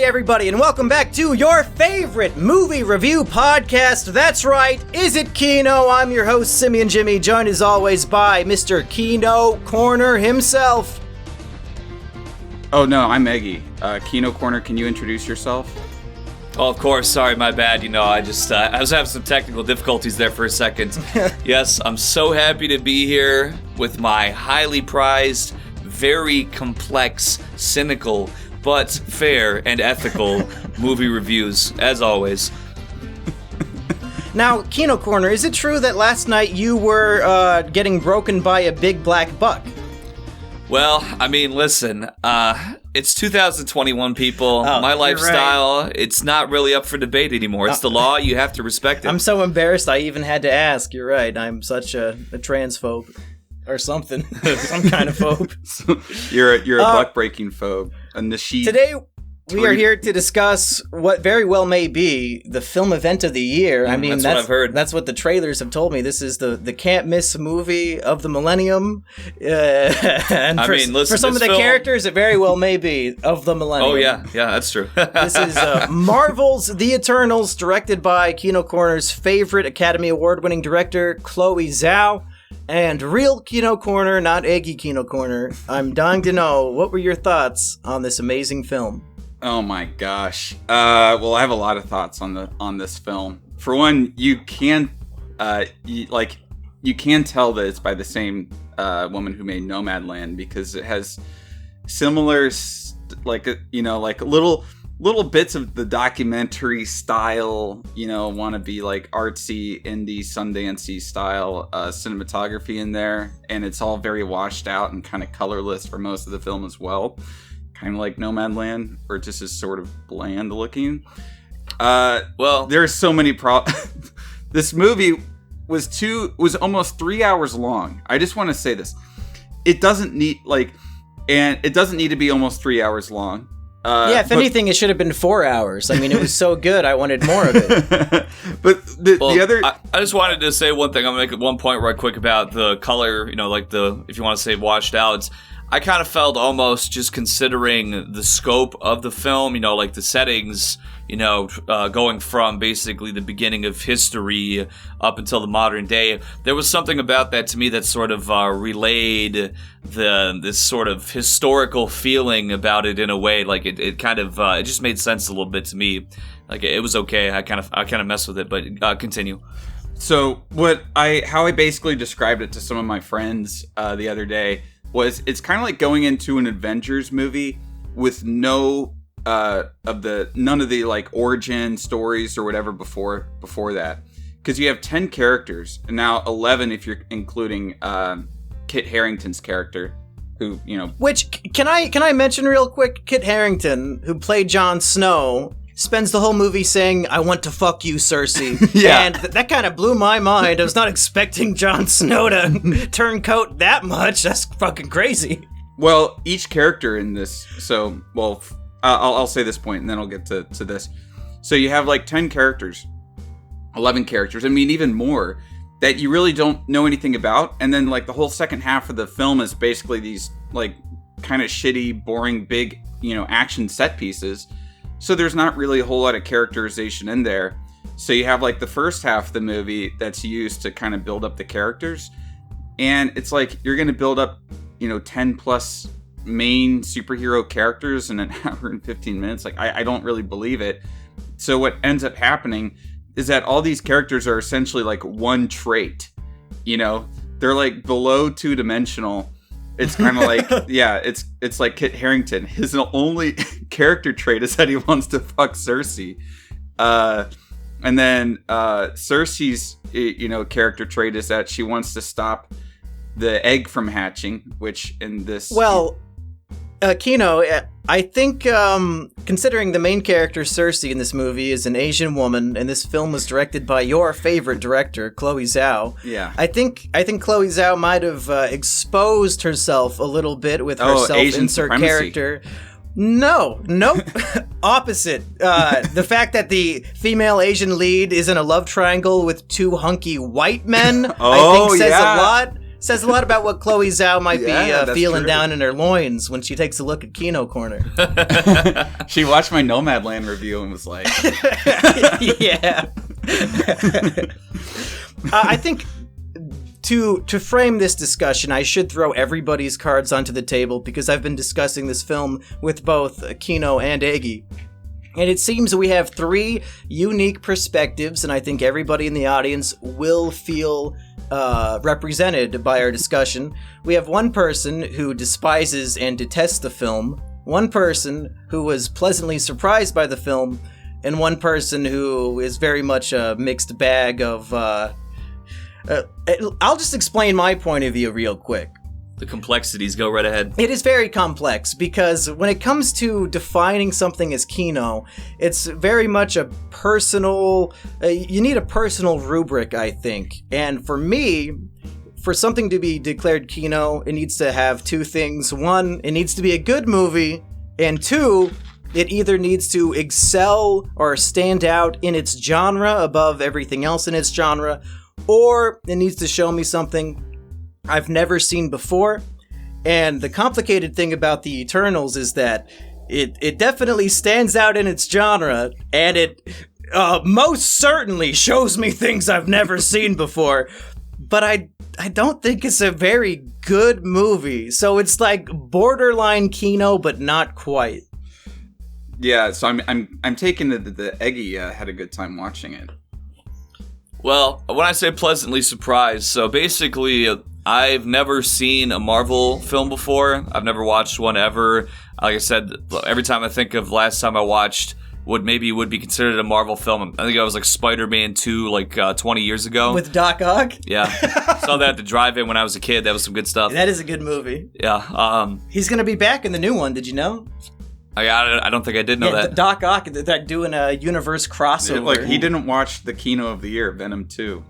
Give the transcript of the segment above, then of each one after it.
everybody, and welcome back to your favorite movie review podcast. That's right, Is It Kino? I'm your host, Simian Jimmy, joined as always by Mr. Kino Corner himself. Oh no, I'm Eggy. Kino Corner, can you introduce yourself? Oh, of course. Sorry, my bad. I was having some technical difficulties there for a second. Yes, I'm so happy to be here with my highly prized, very complex, cynical, but fair and ethical movie reviews, as always. Now, Kino Corner, is it true that last night you were getting broken by a big black buck? Well, I mean, listen, it's 2021, people. My lifestyle, right. It's not really up for debate anymore. It's the law. You have to respect it. I'm so embarrassed I even had to ask. You're right. I'm such a transphobe. Or something. Some kind of phobe. You're a buck-breaking phobe. A Nashid. Today, we are here to discuss what very well may be the film event of the year. I mean, that's what I've heard. That's what the trailers have told me. This is the can't-miss movie of the millennium. And for some of the characters, it very well may be of the millennium. Oh, yeah, that's true. This is Marvel's The Eternals, directed by Kino Corner's favorite Academy Award-winning director, Chloe Zhao. And real Kino Corner, not Eggy Kino Corner, I'm dying to know, what were your thoughts on this amazing film? Oh my gosh. Well, I have a lot of thoughts on this film. For one, you can tell that it's by the same woman who made Nomadland, because it has similar little bits of the documentary style, want to be like artsy, indie, Sundancey style cinematography in there, and it's all very washed out and kind of colorless for most of the film as well. Kind of like Nomadland, where it just is sort of bland looking. Well, there's so many This movie was almost 3 hours long. I just want to say this. It doesn't need to be almost 3 hours long. If anything, it should have been 4 hours. I mean, it was so good, I wanted more of it. But the other... I just wanted to say one thing. I'm going to make one point right quick about the color, if you want to say washed out. I kind of felt almost, just considering the scope of the film, like the settings, going from basically the beginning of history up until the modern day. There was something about that to me that sort of relayed this sort of historical feeling about it in a way. Like it kind of it just made sense a little bit to me. Like it was okay. I kind of messed with it, but continue. So how I basically described it to some of my friends the other day was, it's kind of like going into an Avengers movie with none of the like origin stories or whatever before that, because you have 10 characters, and now 11 if you're including Kit Harington's character, who Which can I mention real quick? Kit Harington, who played Jon Snow, spends the whole movie saying, "I want to fuck you, Cersei." Yeah. And that kind of blew my mind. I was not expecting Jon Snow to turn coat that much. That's fucking crazy. Well, each character in this, I'll say this point and then I'll get to this. So you have like 10 characters, 11 characters, I mean even more, that you really don't know anything about. And then like the whole second half of the film is basically these like kind of shitty, boring, big, action set pieces. So there's not really a whole lot of characterization in there. So you have like the first half of the movie that's used to kind of build up the characters. And it's like you're going to build up, 10 plus main superhero characters in an hour and 15 minutes. Like I don't really believe it. So what ends up happening is that all these characters are essentially like one trait. They're like below two-dimensional. It's kind of like, it's like Kit Harington. His only character trait is that he wants to fuck Cersei. And then Cersei's, character trait is that she wants to stop the egg from hatching, which in this... Well, Kino, I think considering the main character Cersei in this movie is an Asian woman, and this film was directed by your favorite director, Chloe Zhao. Yeah. I think Chloe Zhao might have exposed herself a little bit with her self-insert character. Nope. Opposite. The fact that the female Asian lead is in a love triangle with two hunky white men, I think says a lot. Says a lot about what Chloe Zhao might Yeah, be that's feeling true. down in her loins when she takes a look at Kino Corner. She watched my Nomadland review and was like, Yeah. I think to frame this discussion, I should throw everybody's cards onto the table because I've been discussing this film with both Kino and Eggy. And it seems we have three unique perspectives, and I think everybody in the audience will feel represented by our discussion. We have one person who despises and detests the film, one person who was pleasantly surprised by the film, and one person who is very much a mixed bag of... I'll just explain my point of view real quick. The complexities, go right ahead. It is very complex because when it comes to defining something as Kino, it's very much a personal, you need a personal rubric, I think. And for me, for something to be declared Kino, it needs to have two things. One, it needs to be a good movie, and two, it either needs to excel or stand out in its genre above everything else in its genre, or it needs to show me something I've never seen before. And the complicated thing about the Eternals is that it definitely stands out in its genre, and it most certainly shows me things I've never seen before. But I don't think it's a very good movie. So it's like borderline Kino, but not quite. yeah. So I'm taking the Eggy had a good time watching it. Well, when I say pleasantly surprised, so basically, I've never seen a Marvel film before. I've never watched one ever. Like I said, every time I think of last time I watched would be considered a Marvel film, I think I was like Spider-Man 2 like 20 years ago. With Doc Ock? Yeah. Saw that at the drive-in when I was a kid. That was some good stuff. That is a good movie. Yeah. He's going to be back in the new one, did you know? I don't think I did know that. Doc Ock, they're doing a universe crossover. Like, he didn't watch the Kino of the Year, Venom 2.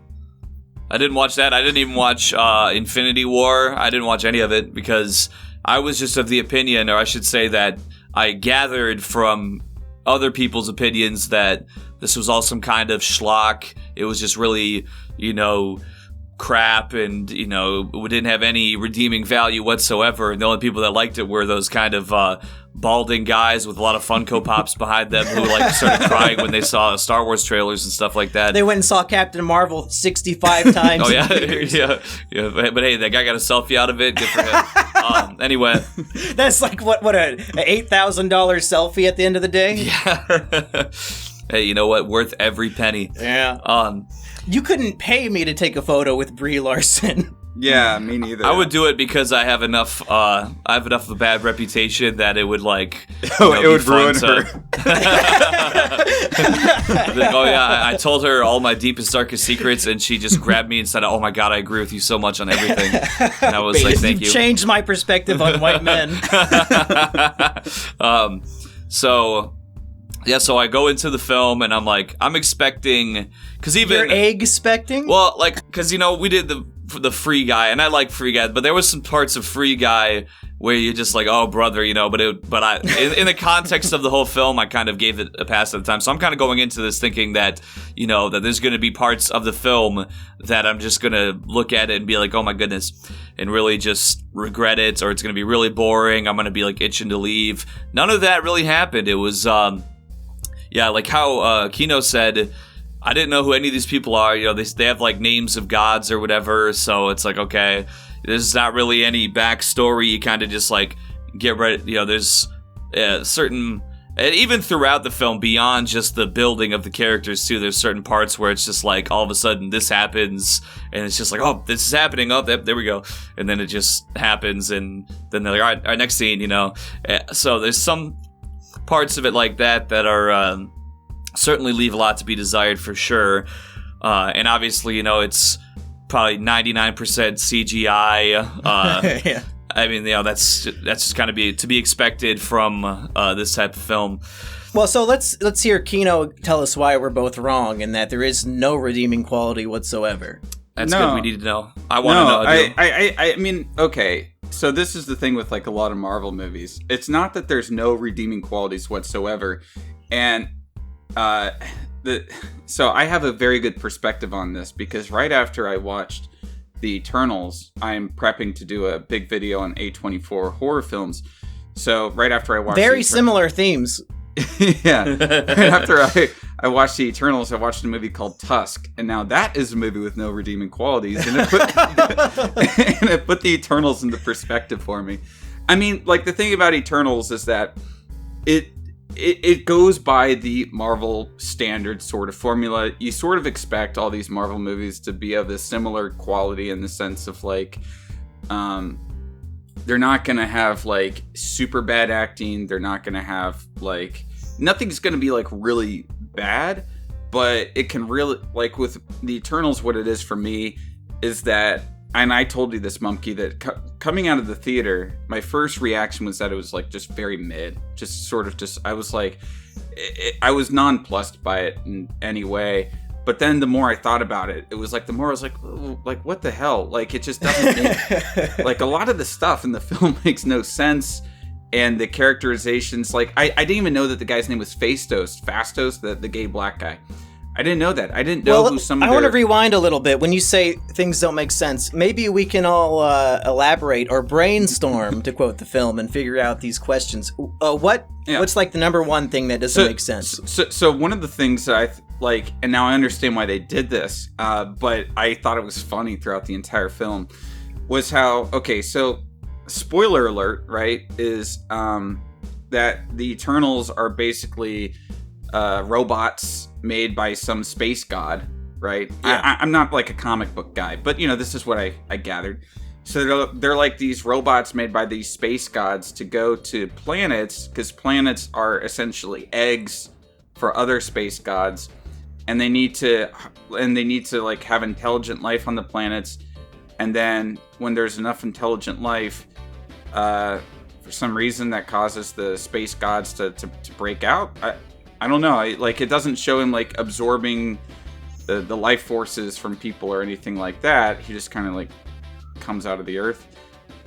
I didn't watch that. I didn't even watch Infinity War. I didn't watch any of it because I was just of the opinion, or I should say that I gathered from other people's opinions that this was all some kind of schlock. It was just really, crap, and, it didn't have any redeeming value whatsoever. And the only people that liked it were those kind of balding guys with a lot of Funko Pops behind them who started crying when they saw Star Wars trailers and stuff like that. They went and saw Captain Marvel 65 times. Oh, yeah? yeah. But hey, that guy got a selfie out of it. Good for him. Anyway. That's like, what an $8,000 selfie at the end of the day? Yeah. Hey, you know what? Worth every penny. Yeah. You couldn't pay me to take a photo with Brie Larson. Yeah, me neither. I would do it because I have enough of a bad reputation that it would it would ruin her. Oh yeah, I told her all my deepest, darkest secrets, and she just grabbed me and said, "Oh my God, I agree with you so much on everything." And I was like, "Thank you." Changed my perspective on white men. So I go into the film and I'm expecting, because even you're egg-specting? Well, because we did the Free Guy, and I like Free Guy, but there was some parts of Free Guy where you're just like, oh brother, but I in the context of the whole film, I kind of gave it a pass at the time. So I'm kind of going into this thinking that that there's going to be parts of the film that I'm just going to look at it and be like, oh my goodness, and really just regret it, or it's going to be really boring. I'm going to be itching to leave. None of that really happened. It was like how Kino said, I didn't know who any of these people are. They have names of gods or whatever. So it's okay, there's not really any backstory. You kind of just get ready. There's certain, and even throughout the film, beyond just the building of the characters too, there's certain parts where it's just all of a sudden this happens, and it's just oh, this is happening. Oh, there we go. And then it just happens, and then they're all right, next scene. So there's some parts of it like that are certainly leave a lot to be desired for sure, and obviously it's probably 99% CGI. Yeah. I mean, that's just kind of to be expected from this type of film. Well, so let's hear Kino tell us why we're both wrong and that there is no redeeming quality whatsoever. That's good. We need to know. I want to know. I mean, okay. So this is the thing with a lot of Marvel movies. It's not that there's no redeeming qualities whatsoever, and so I have a very good perspective on this because right after I watched the Eternals, I'm prepping to do a big video on A24 horror films. So right after I watched very similar themes. yeah. Right after I watched the Eternals, I watched a movie called Tusk, and now that is a movie with no redeeming qualities, and it put the Eternals into perspective for me. I mean, like, the thing about Eternals is that it goes by the Marvel standard sort of formula. You sort of expect all these Marvel movies to be of a similar quality in the sense of, like, they're not going to have, like, super bad acting. They're not going to have, like, nothing's going to be, like, really bad. But it can really, like, with the Eternals, what it is for me is that, and I told you this, Mumkey, that coming out of the theater, my first reaction was that it was, like, just very mid. Just sort of just, I was like, I was nonplussed by it in any way. But then the more I thought about it, it was like, the more I was like, oh, like, what the hell? Like, it just doesn't make, like, a lot of the stuff in the film makes no sense. And the characterizations, like, I didn't even know that the guy's name was Fastos, the gay black guy. I didn't know that. I didn't know who some of I want to rewind a little bit. When you say things don't make sense, maybe we can all elaborate or brainstorm, to quote the film, and figure out these questions. What's, like, the number one thing that doesn't make sense? So one of the things that I like, and now I understand why they did this, but I thought it was funny throughout the entire film, was how, okay, so spoiler alert, right, is that the Eternals are basically robots made by some space god, right? Yeah. I'm not, like, a comic book guy, but, you know, this is what I gathered. So they're like these robots made by these space gods to go to planets, because planets are essentially eggs for other space gods, and they need to like have intelligent life on the planets. And then when there's enough intelligent life, for some reason that causes the space gods to break out. I don't know. It doesn't show him, like, absorbing the life forces from people or anything like that. He just kind of, like, comes out of the earth.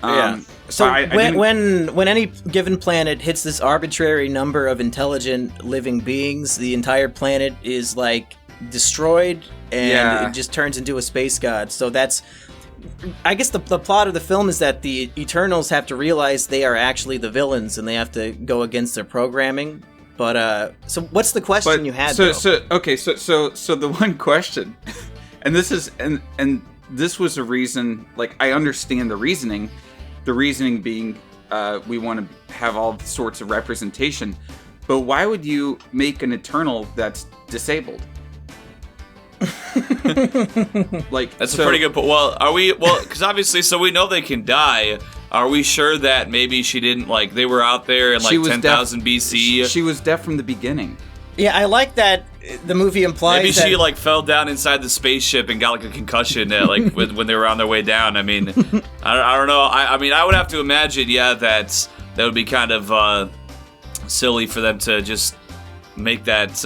Yeah. So when any given planet hits this arbitrary number of intelligent living beings, the entire planet is, like, destroyed, and it just turns into a space god. So that's, I guess, the plot of the film is that the Eternals have to realize they are actually the villains, and they have to go against their programming. But so what's the question you had? So the one question, and this is and this was a reason. Like, I understand the reasoning. The reasoning being, we want to have all sorts of representation. But why would you make an Eternal that's disabled? Like, that's a pretty good point. Well, are we? Well, because obviously, so we know they can die. Are we sure that maybe she didn't, like, they were out there in, like, 10,000 BC? She was deaf from the beginning. Yeah, I like that the movie implies maybe she, like, fell down inside the spaceship and got, like, a concussion, like, when they were on their way down. I mean, I don't know. I mean, I would have to imagine, that would be kind of silly for them to just make that.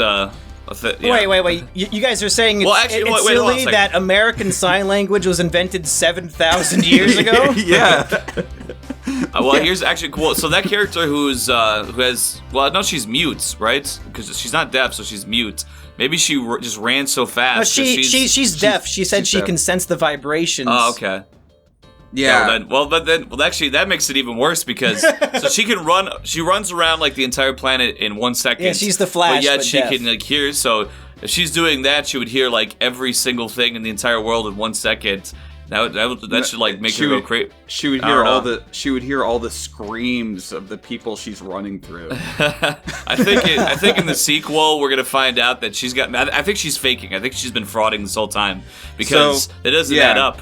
Wait. You guys are saying it's silly that American Sign Language was invented 7,000 years ago? Yeah. Here's actually cool. So that character who has, well, no, she's mute, right? Because she's not deaf, so she's mute. Maybe she just ran so fast. No, she's deaf. She said she can sense the vibrations. Oh, okay. Yeah. Actually, that makes it even worse because so she can run. She runs around, like, the entire planet in 1 second. Yeah, she's the Flash. But yet but she deaf. can, like, hear. So if she's doing that, she would hear, like, every single thing in the entire world in 1 second. That should, like, make her go crazy. She would hear all the screams of the people she's running through. I think in the sequel we're gonna find out that she's got. I think she's faking. I think she's been frauding this whole time because it doesn't add up.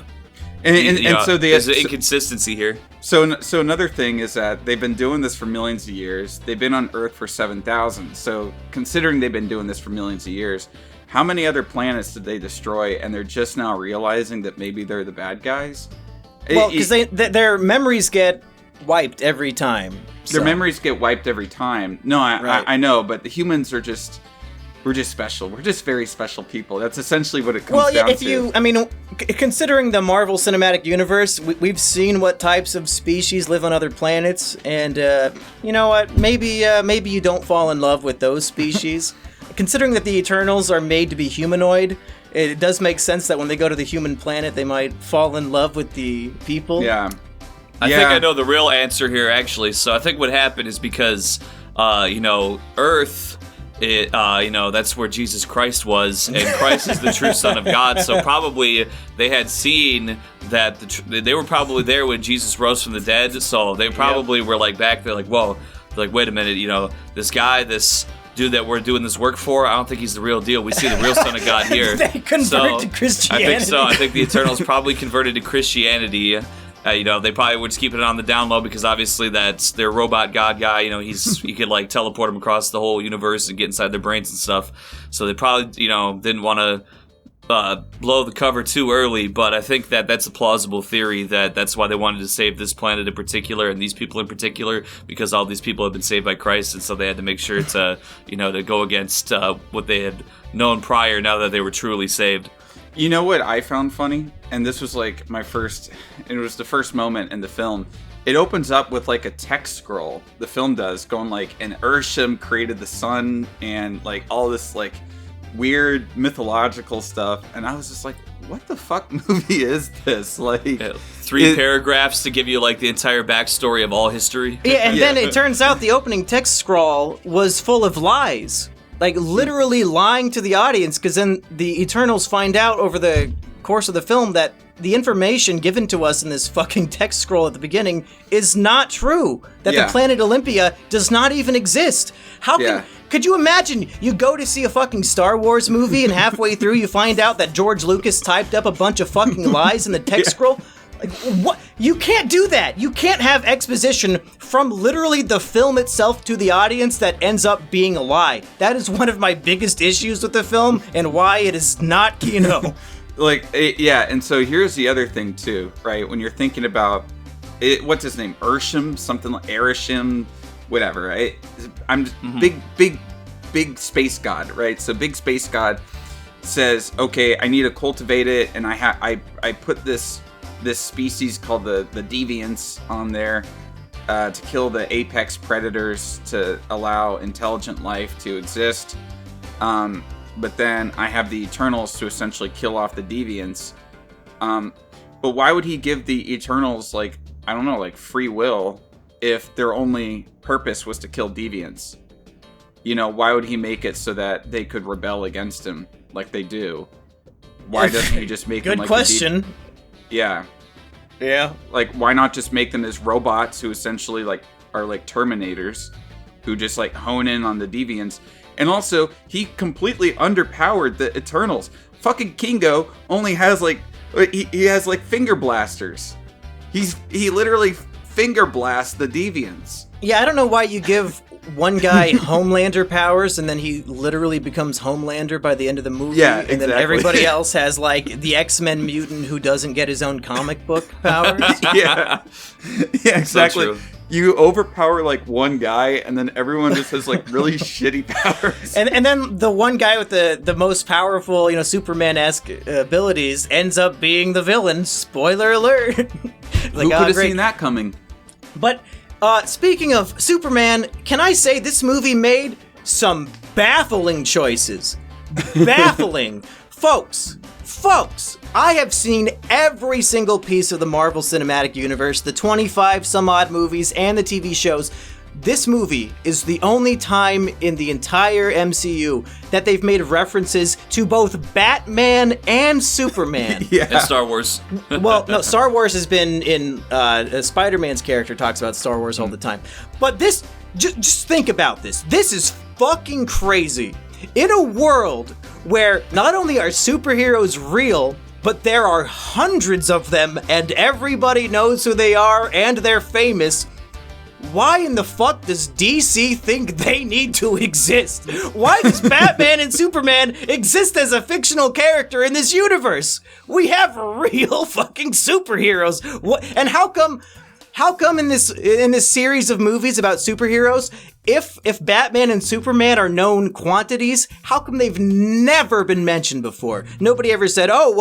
And so there's an inconsistency here. So another thing is that they've been doing this for millions of years. They've been on Earth for 7,000. So considering they've been doing this for millions of years, how many other planets did they destroy? And they're just now realizing that maybe they're the bad guys. Well, because their memories get wiped every time. Their memories get wiped every time. No, I know, but the humans are just. We're just special. We're just very special people. That's essentially what it comes down to. Considering the Marvel Cinematic Universe, we've seen what types of species live on other planets, and you know what? Maybe you don't fall in love with those species. Considering that the Eternals are made to be humanoid, it does make sense that when they go to the human planet, they might fall in love with the people. Yeah. I think I know the real answer here, actually. So I think what happened is because, Earth, that's where Jesus Christ was, and Christ is the true Son of God. So probably they had seen that they were probably there when Jesus rose from the dead. So they probably were like back there, like, whoa, like, wait a minute, this dude that we're doing this work for, I don't think he's the real deal. We see the real Son of God here. They convert to Christianity. I think so. I think the Eternals probably converted to Christianity. They probably were just keeping it on the down low because obviously that's their robot god guy. He could like teleport them across the whole universe and get inside their brains and stuff. So they probably, didn't want to blow the cover too early. But I think that's a plausible theory that's why they wanted to save this planet in particular and these people in particular, because all these people have been saved by Christ, and so they had to make sure to, to go against what they had known prior. Now that they were truly saved. You know what I found funny? And this was like it was the first moment in the film. It opens up with like a text scroll, the film does, going like, and Ursham created the sun and like all this like weird mythological stuff. And I was just like, what the fuck movie is this? Like 3 paragraphs to give you like the entire backstory of all history. Yeah, and then it turns out the opening text scroll was full of lies. Like, literally lying to the audience, because then the Eternals find out over the course of the film that the information given to us in this fucking text scroll at the beginning is not true. That the planet Olympia does not even exist. Could you imagine you go to see a fucking Star Wars movie and halfway through you find out that George Lucas typed up a bunch of fucking lies in the text scroll? Like, what? You can't do that. You can't have exposition from literally the film itself to the audience that ends up being a lie. That is one of my biggest issues with the film and why it is not kino. And so here's the other thing too, right? When you're thinking about it, what's his name? Ursham, something like Erisham, whatever, right? I'm big space god, right? So big space god says, okay, I need to cultivate it, and I put this species called the deviants on there to kill the apex predators to allow intelligent life to exist. But then I have the Eternals to essentially kill off the deviants. But why would he give the Eternals free will if their only purpose was to kill deviants? Why would he make it so that they could rebel against him like they do? Why doesn't he just make them like good question. Yeah. Like, why not just make them as robots who essentially are like Terminators, who just like hone in on the deviants? And also, he completely underpowered the Eternals. Fucking Kingo only has he has finger blasters. He literally finger blasts the deviants. Yeah, I don't know why you give one guy Homelander powers and then he literally becomes Homelander by the end of the movie. Yeah, and then everybody else has the X-Men mutant who doesn't get his own comic book powers. Yeah, exactly. So true. You overpower one guy and then everyone just has really shitty powers. And then the one guy with the most powerful, Superman-esque abilities ends up being the villain. Spoiler alert. Who could have seen that coming? But speaking of Superman, can I say this movie made some baffling choices? Baffling. Folks, I have seen every single piece of the Marvel Cinematic Universe, the 25 some odd movies and the TV shows. This movie is the only time in the entire MCU that they've made references to both Batman and Superman. And Star Wars. Well, no, Star Wars has been in Spider-Man's character talks about Star Wars all the time. But this, just think about this. This is fucking crazy. In a world where not only are superheroes real, but there are hundreds of them and everybody knows who they are and they're famous, why in the fuck does DC think they need to exist? Why does Batman and Superman exist as a fictional character in this universe? We have real fucking superheroes. And how come in this series of movies about superheroes, if Batman and Superman are known quantities, how come they've never been mentioned before? Nobody ever said, oh,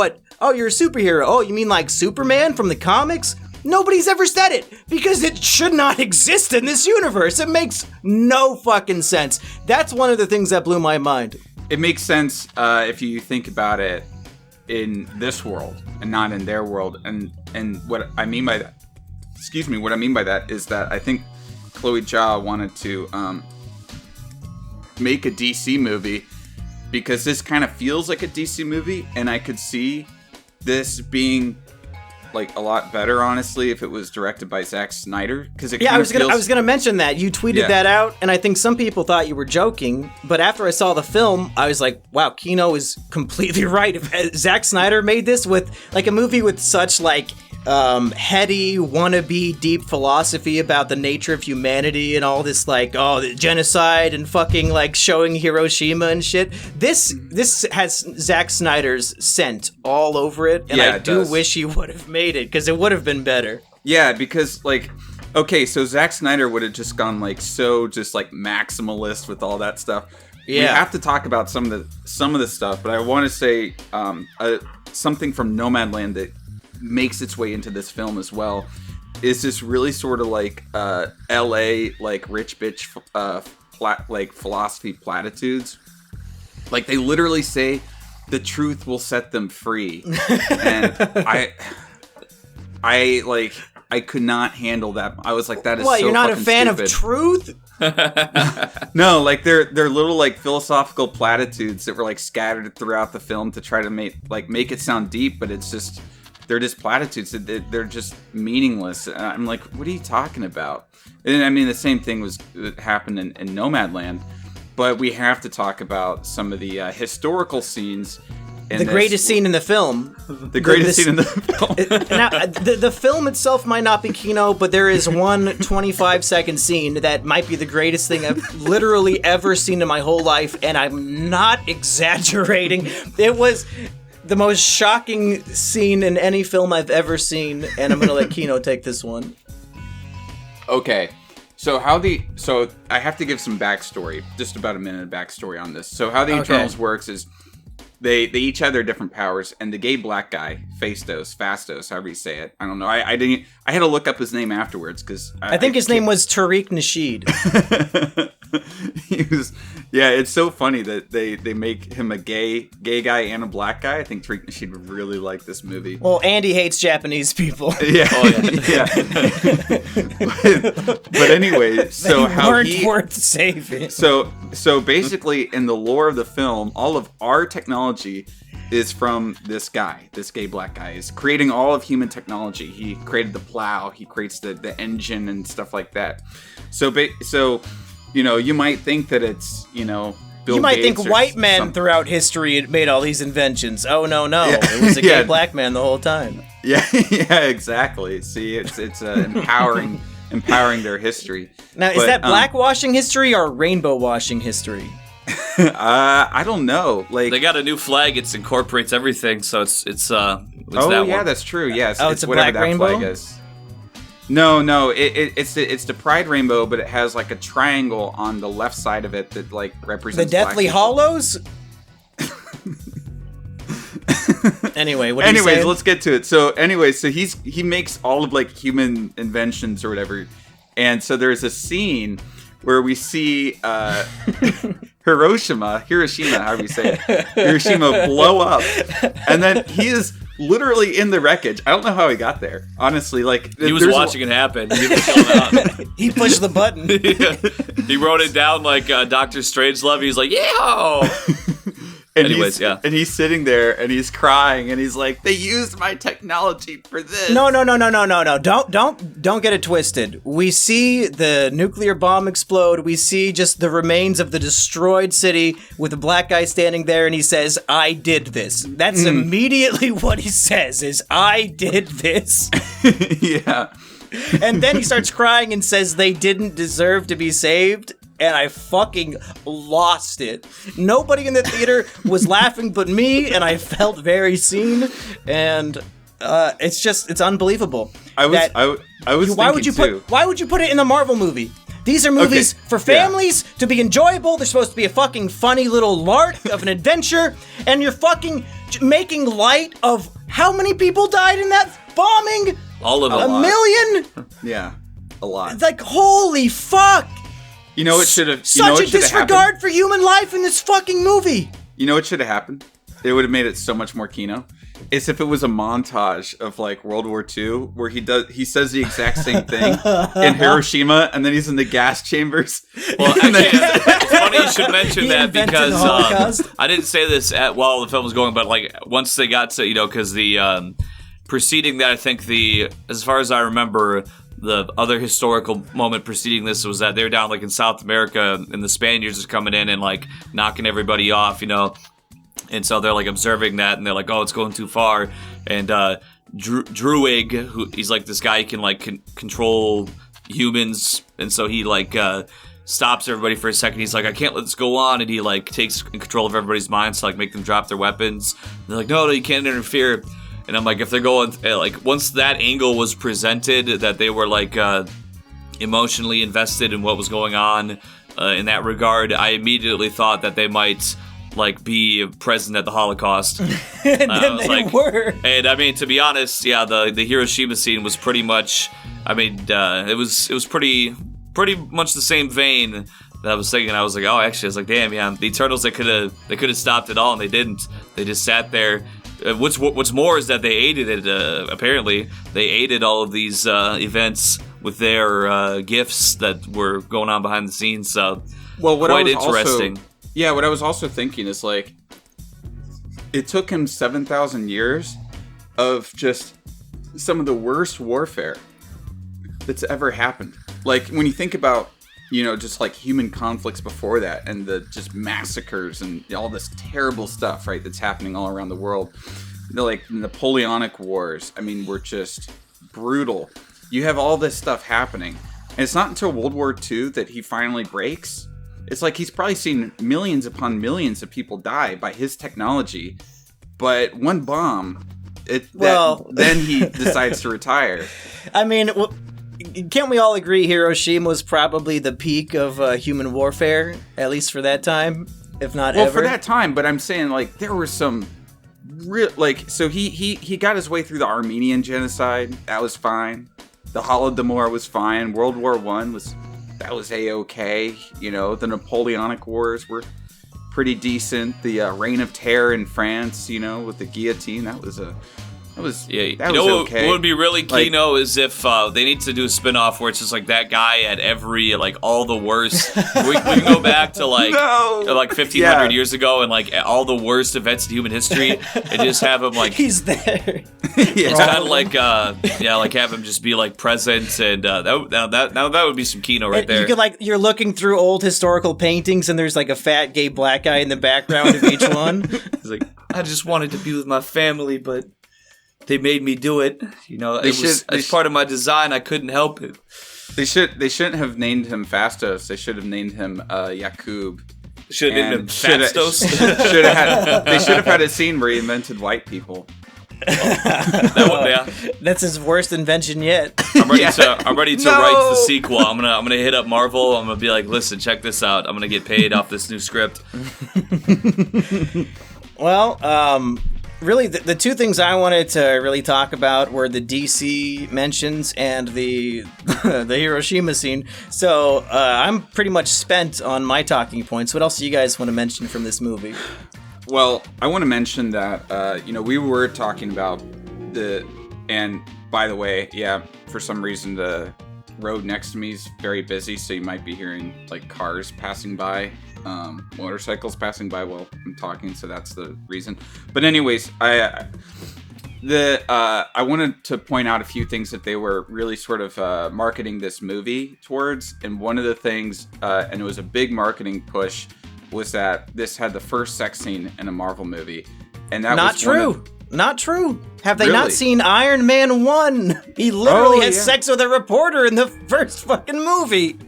you're a superhero. Oh, you mean like Superman from the comics? Nobody's ever said it, because it should not exist in this universe. It makes no fucking sense. That's one of the things that blew my mind. It makes sense if you think about it in this world and not in their world. And what I mean by that, what I mean by that is that I think Chloe Zhao wanted to make a DC movie because this kind of feels like a DC movie, and I could see this being like a lot better, honestly, if it was directed by Zack Snyder. Because I was gonna mention that you tweeted that out, and I think some people thought you were joking. But after I saw the film, I was like, "Wow, Kino is completely right." If Zack Snyder made this with like a movie with such like heady, wannabe, deep philosophy about the nature of humanity and all this like the genocide and fucking like showing Hiroshima and shit. This has Zack Snyder's scent all over it, and I do wish he would have made it because it would have been better. Yeah, because like, okay, so Zack Snyder would have just gone like just like maximalist with all that stuff. Yeah, we have to talk about some of the stuff, but I want to say something from Nomadland that makes its way into this film as well is this really sort of like LA like rich bitch like philosophy platitudes. Like they literally say the truth will set them free. And I could not handle that. I was like, that is so you're not a fan stupid. of truth? No, like they're little like philosophical platitudes that were like scattered throughout the film to try to make it sound deep, but it's just they're just platitudes. They're just meaningless. And I'm like, what are you talking about? And I mean, the same thing happened in Nomadland, but we have to talk about some of the historical scenes. The greatest scene in the film. The greatest scene in the film. Now, the film itself might not be Kino, but there is one 25-second scene that might be the greatest thing I've literally ever seen in my whole life, and I'm not exaggerating. It was the most shocking scene in any film I've ever seen, and I'm going to let Kino take this one. Okay. So I have to give some backstory, just about a minute of backstory on this. So how the Eternals works is they each have their different powers, and the gay black guy, Fastos, however you say it, I don't know. I had to look up his name afterwards because I think his name was Tariq Nasheed. It's so funny that they make him a gay guy and a black guy. I think Tariq Nasheed would really like this movie. Well, Andy hates Japanese people. Yeah. But anyway, so they how weren't worth saving. So basically, in the lore of the film, all of our technology is from this guy, this gay black guy, is creating all of human technology. He created the plow, he creates the engine and stuff like that. So you might think that it's, Bill you might Gates think white men throughout history had made all these inventions. Oh, no. Yeah. It was a gay black man the whole time. Yeah, exactly. See, it's empowering their history. Now, is that blackwashing history or rainbow washing history? I don't know. Like they got a new flag. It incorporates everything, so it's that one. That's true. Yes, it's a whatever black that rainbow? flag is. No, it's the Pride rainbow, but it has like a triangle on the left side of it that like represents the Deathly Hallows. Anyway, what are you saying? Let's get to it. So he makes all of like human inventions or whatever, and so there's a scene where we see Hiroshima, however you say it, Hiroshima blow up, and then he is literally in the wreckage. I don't know how he got there, honestly. Like he was watching it happen. He was chilling out. He pushed the button. Yeah. He wrote it down like Dr. Strangelove. He's like, yeah. And he's sitting there and he's crying and he's like, they used my technology for this. No. Don't get it twisted. We see the nuclear bomb explode. We see just the remains of the destroyed city with a black guy standing there, and he says, I did this. That's immediately what he says is, I did this. Yeah. And then he starts crying and says they didn't deserve to be saved. And I fucking lost it. Nobody in the theater was laughing but me, and I felt very seen. And it's unbelievable. I was why would you put it in a Marvel movie? These are movies for families to be enjoyable. They're supposed to be a fucking funny little lark of an adventure, and you're fucking making light of how many people died in that bombing. All of them. A million. Yeah, a lot. It's like, holy fuck. You know what should have such a disregard for human life in this fucking movie. You know what should have happened? It would have made it so much more Kino. is if it was a montage of like World War II where he says the exact same thing in Hiroshima, and then he's in the gas chambers. Well, actually, it's funny you should mention that invented because the Holocaust. I didn't say this while the film was going, but like once they got to because the preceding that, I think as far as I remember, the other historical moment preceding this was that they were down like in South America, and the Spaniards are coming in and like knocking everybody off, and so they're like observing that, and they're like, oh, it's going too far, and Druig, who he's like this guy who can like control humans, and so he like stops everybody for a second. He's like, I can't let this go on, and he like takes control of everybody's minds to like make them drop their weapons. And they're like, no, you can't interfere. And I'm like, if they're going like once that angle was presented, that they were like emotionally invested in what was going on in that regard, I immediately thought that they might like be present at the Holocaust. And then they were. And I mean, to be honest, yeah, the Hiroshima scene was pretty much. I mean, it was pretty much the same vein that I was thinking. I was like, oh, actually, I was like, damn, yeah, the Eternals, they could have stopped it all, and they didn't. They just sat there. What's more is that they aided it. Apparently, they aided all of these events with their gifts that were going on behind the scenes. So, quite interesting. What I was also thinking is like, it took him 7,000 years of just some of the worst warfare that's ever happened. Like when you think about, just like human conflicts before that, and the just massacres and all this terrible stuff, right, that's happening all around the world. Like Napoleonic Wars, I mean, were just brutal. You have all this stuff happening, and it's not until World War II that he finally breaks. It's like he's probably seen millions upon millions of people die by his technology, but one bomb, then he decides to retire. I mean, can't we all agree Hiroshima was probably the peak of human warfare, at least for that time, if not ever? Well, for that time, but I'm saying, like, there were some real, like, so he got his way through the Armenian genocide. That was fine. The Holodomor was fine. World War I was A-okay. The Napoleonic Wars were pretty decent. The Reign of Terror in France, with the guillotine, that was okay. What would be really kino is if they need to do a spin-off where it's just like that guy at every, like, all the worst. we can go back to like 1,500 years ago and like all the worst events in human history, and just have him like he's there. It's kind of like like have him just be like present, and that would be some kino right there. You could you're looking through old historical paintings, and there's like a fat gay black guy in the background of each one. He's like, I just wanted to be with my family, but they made me do it. It's part of my design. I couldn't help it. They shouldn't have named him Fastos. They should have named him Yakub. Should have named him Fastos. They should have had a scene where he invented white people. That's his worst invention yet. I'm ready to write the sequel. I'm gonna hit up Marvel. I'm gonna be like, listen, check this out. I'm gonna get paid off this new script. Well, really, the two things I wanted to really talk about were the DC mentions and the Hiroshima scene. So I'm pretty much spent on my talking points. What else do you guys want to mention from this movie? Well, I want to mention that, we were talking about and by the way, for some reason the road next to me is very busy, so you might be hearing like cars passing by, motorcycles passing by while I'm talking, so that's the reason. But anyways, I wanted to point out a few things that they were really sort of marketing this movie towards, and one of the things, and it was a big marketing push, was that this had the first sex scene in a Marvel movie, and that not was true. Not true. Have they Really? not seen Iron Man 1? He literally has sex with a reporter in the first fucking movie.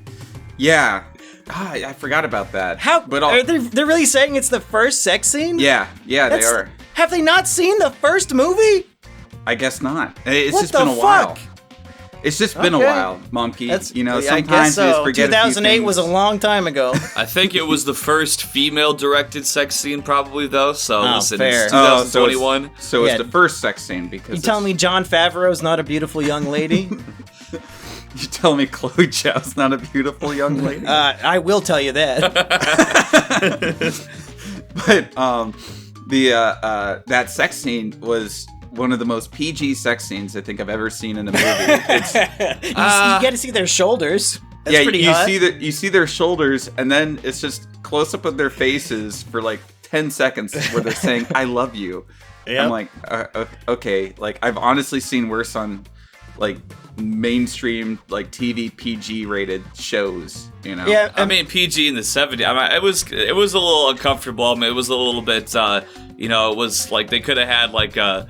Yeah. I forgot about that. They're really saying it's the first sex scene? Yeah, they are. Have they not seen the first movie? I guess not. It's What just the been a while. fuck? It's just been a while, Monkey. Sometimes I guess so. you just forget 2008 was a long time ago. I think it was the first female-directed sex scene, probably, though. So listen, fair. it's 2021. So it's the first sex scene because You telling me Jon Favreau's not a beautiful young lady? You tell me Chloe Zhao's not a beautiful young lady? I will tell you that. But that sex scene was one of the most PG sex scenes I think I've ever seen in a movie. It's, you get to see their shoulders. That's yeah, pretty you hot. you see their shoulders, and then it's just close up of their faces for like 10 seconds where they're saying "I love you." Yep. I'm like, okay, like I've honestly seen worse on like mainstream like TV PG rated shows, you know. Yeah, I mean PG in the 70s. I mean, it was a little uncomfortable. I mean, it was a little bit you know, it was like they could have had like a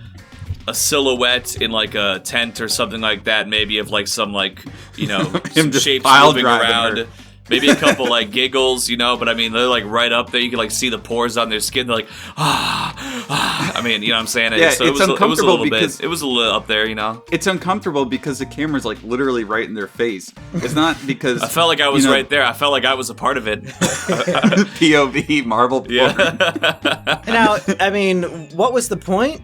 silhouette in like a tent or something like that, maybe of like some like, you know, some shapes moving around. Her. Maybe a couple like giggles, you know, but I mean they're like right up there. You can like see the pores on their skin. They're like, I mean, you know what I'm saying? Yeah, so it's it was a little because bit. It was a little up there, you know. It's uncomfortable because the camera's like literally right in their face. It's not because I felt like I was right there. I felt like I was a part of it. POV Marvel porn. Yeah. Now, I mean, what was the point?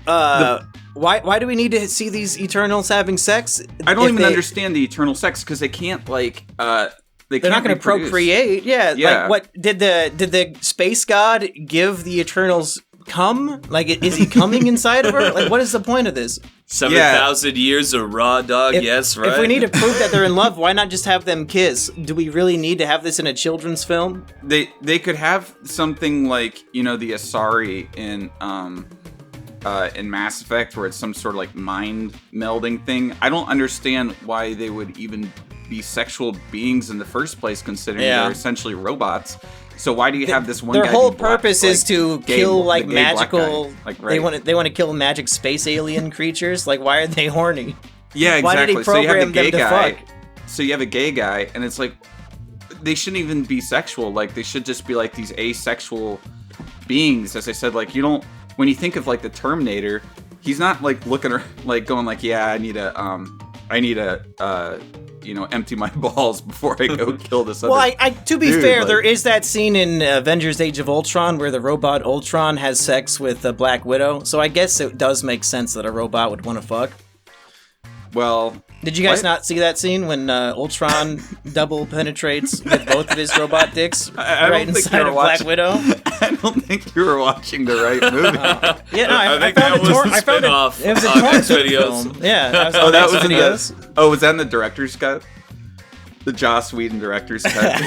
Why do we need to see these Eternals having sex? I don't even understand the eternal sex because they can't like they're not going to procreate. Yeah. Like what did the space god give the Eternals cum? Like is he coming inside of her? Like what is the point of this? 7,000 years of raw dog. Yes, right. If we need to prove that they're in love, why not just have them kiss? Do we really need to have this in a children's film? They could have something like, you know, the Asari in Mass Effect, where it's some sort of like mind melding thing. I don't understand why they would even be sexual beings in the first place, considering they're essentially robots. So why do you have this one? Their guy whole black, purpose is to kill like magical. Like, right. They want to kill magic space alien creatures. Like why are they horny? Yeah, exactly. Why did he program them to fuck? So you have a gay guy, and it's like they shouldn't even be sexual. Like they should just be like these asexual beings. As I said, like you don't. When you think of like the Terminator, he's not like looking like going like, yeah, I need to you know, empty my balls before I go kill this other. Well, to be dude, fair, like, there is that scene in Avengers: Age of Ultron where the robot Ultron has sex with Black Widow. So I guess it does make sense that a robot would want to fuck. Well, did you guys not see that scene when Ultron double penetrates with both of his robot dicks right inside of Black Widow? I don't think you were watching the right movie. Yeah, no, I think that was the spin-off it was a X torrent videos. film. Yeah, that was videos. Was that in the director's cut? The Joss Whedon director's cut.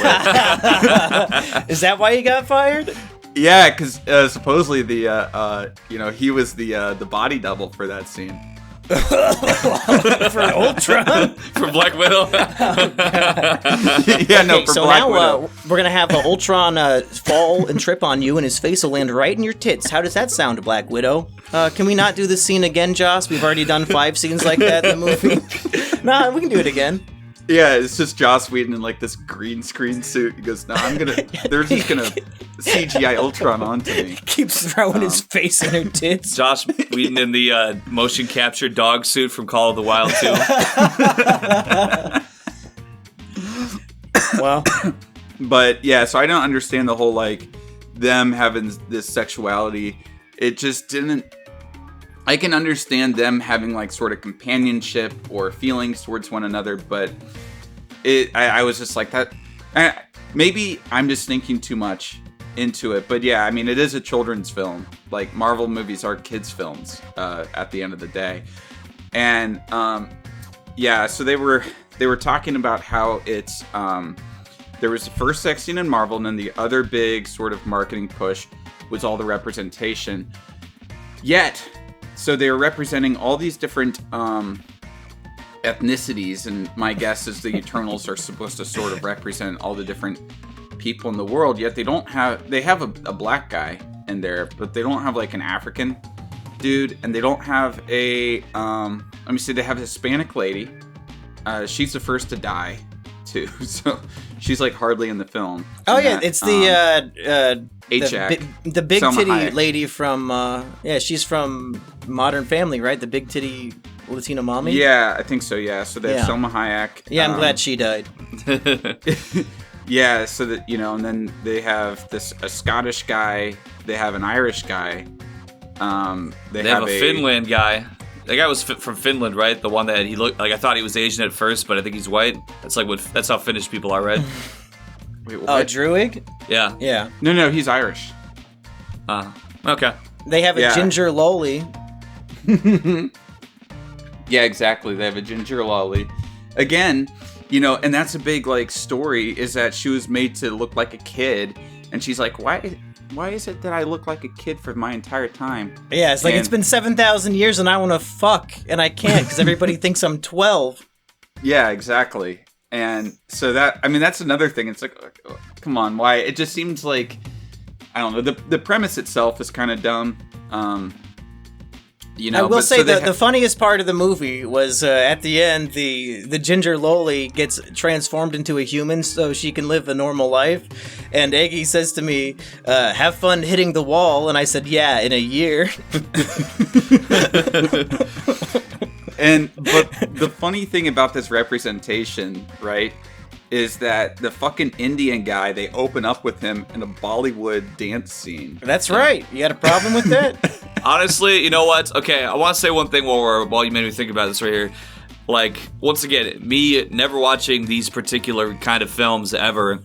Is that why he got fired? Yeah, because supposedly the you know, he was the body double for that scene. For Ultron? For Black Widow? Yeah, no, for so Black now, Widow. we're going to have Ultron fall and trip on you, and his face will land right in your tits. How does that sound, Black Widow? Can we not do this scene again, Joss? We've already done 5 scenes like that in the movie. Nah, we can do it again. Yeah, it's just Joss Whedon in like this green screen suit. He goes, "No, they're just gonna CGI Ultron onto me." Keeps throwing his face in her tits. Joss Whedon in the motion capture dog suit from Call of the Wild 2. Well, but yeah, so I don't understand the whole like them having this sexuality. It just didn't. I can understand them having like sort of companionship or feelings towards one another, but I was just like that. Maybe I'm just thinking too much into it, but yeah, I mean, it is a children's film. Like Marvel movies are kids' films at the end of the day, and yeah. So they were talking about how it's there was the first sex scene in Marvel, and then the other big sort of marketing push was all the representation. Yet. So they were representing all these different ethnicities, and my guess is the Eternals are supposed to sort of represent all the different people in the world, yet they have a black guy in there, but they don't have like an African dude, and they don't have a, let me see, they have a Hispanic lady. She's the first to die, too, so she's like hardly in the film. Oh yeah, it's the big Selma titty Hayek. lady from she's from Modern Family, right? The big titty Latina mommy. Yeah, I think so. Yeah, so they have Selma Hayek. Yeah, I'm glad she died. Yeah, so that, you know, and then they have a Scottish guy. They have an Irish guy. They have a Finland guy. That guy was from Finland, right? The one that he looked like. I thought he was Asian at first, but I think he's white. That's how Finnish people are, right? Wait, Oh, Druig? Yeah. Yeah. No, he's Irish. But Okay. They have a ginger loli. Yeah, exactly. They have a ginger lolly. Again, you know, and that's a big like story is that she was made to look like a kid, and she's like, why is it that I look like a kid for my entire time? Yeah, it's like it's been 7,000 years and I want to fuck and I can't because everybody thinks I'm 12. Yeah, exactly. And so that's another thing. It's like, oh, come on, why? It just seems like, I don't know. The premise itself is kind of dumb. You know, I will say the funniest part of the movie was at the end, the ginger loli gets transformed into a human so she can live a normal life. And Eggy says to me, have fun hitting the wall. And I said, yeah, in a year. But the funny thing about this representation, right, is that the fucking Indian guy, they open up with him in a Bollywood dance scene. That's right. You got a problem with that? Honestly, you know what? Okay, I want to say one thing while you made me think about this right here. Like, once again, me never watching these particular kind of films ever,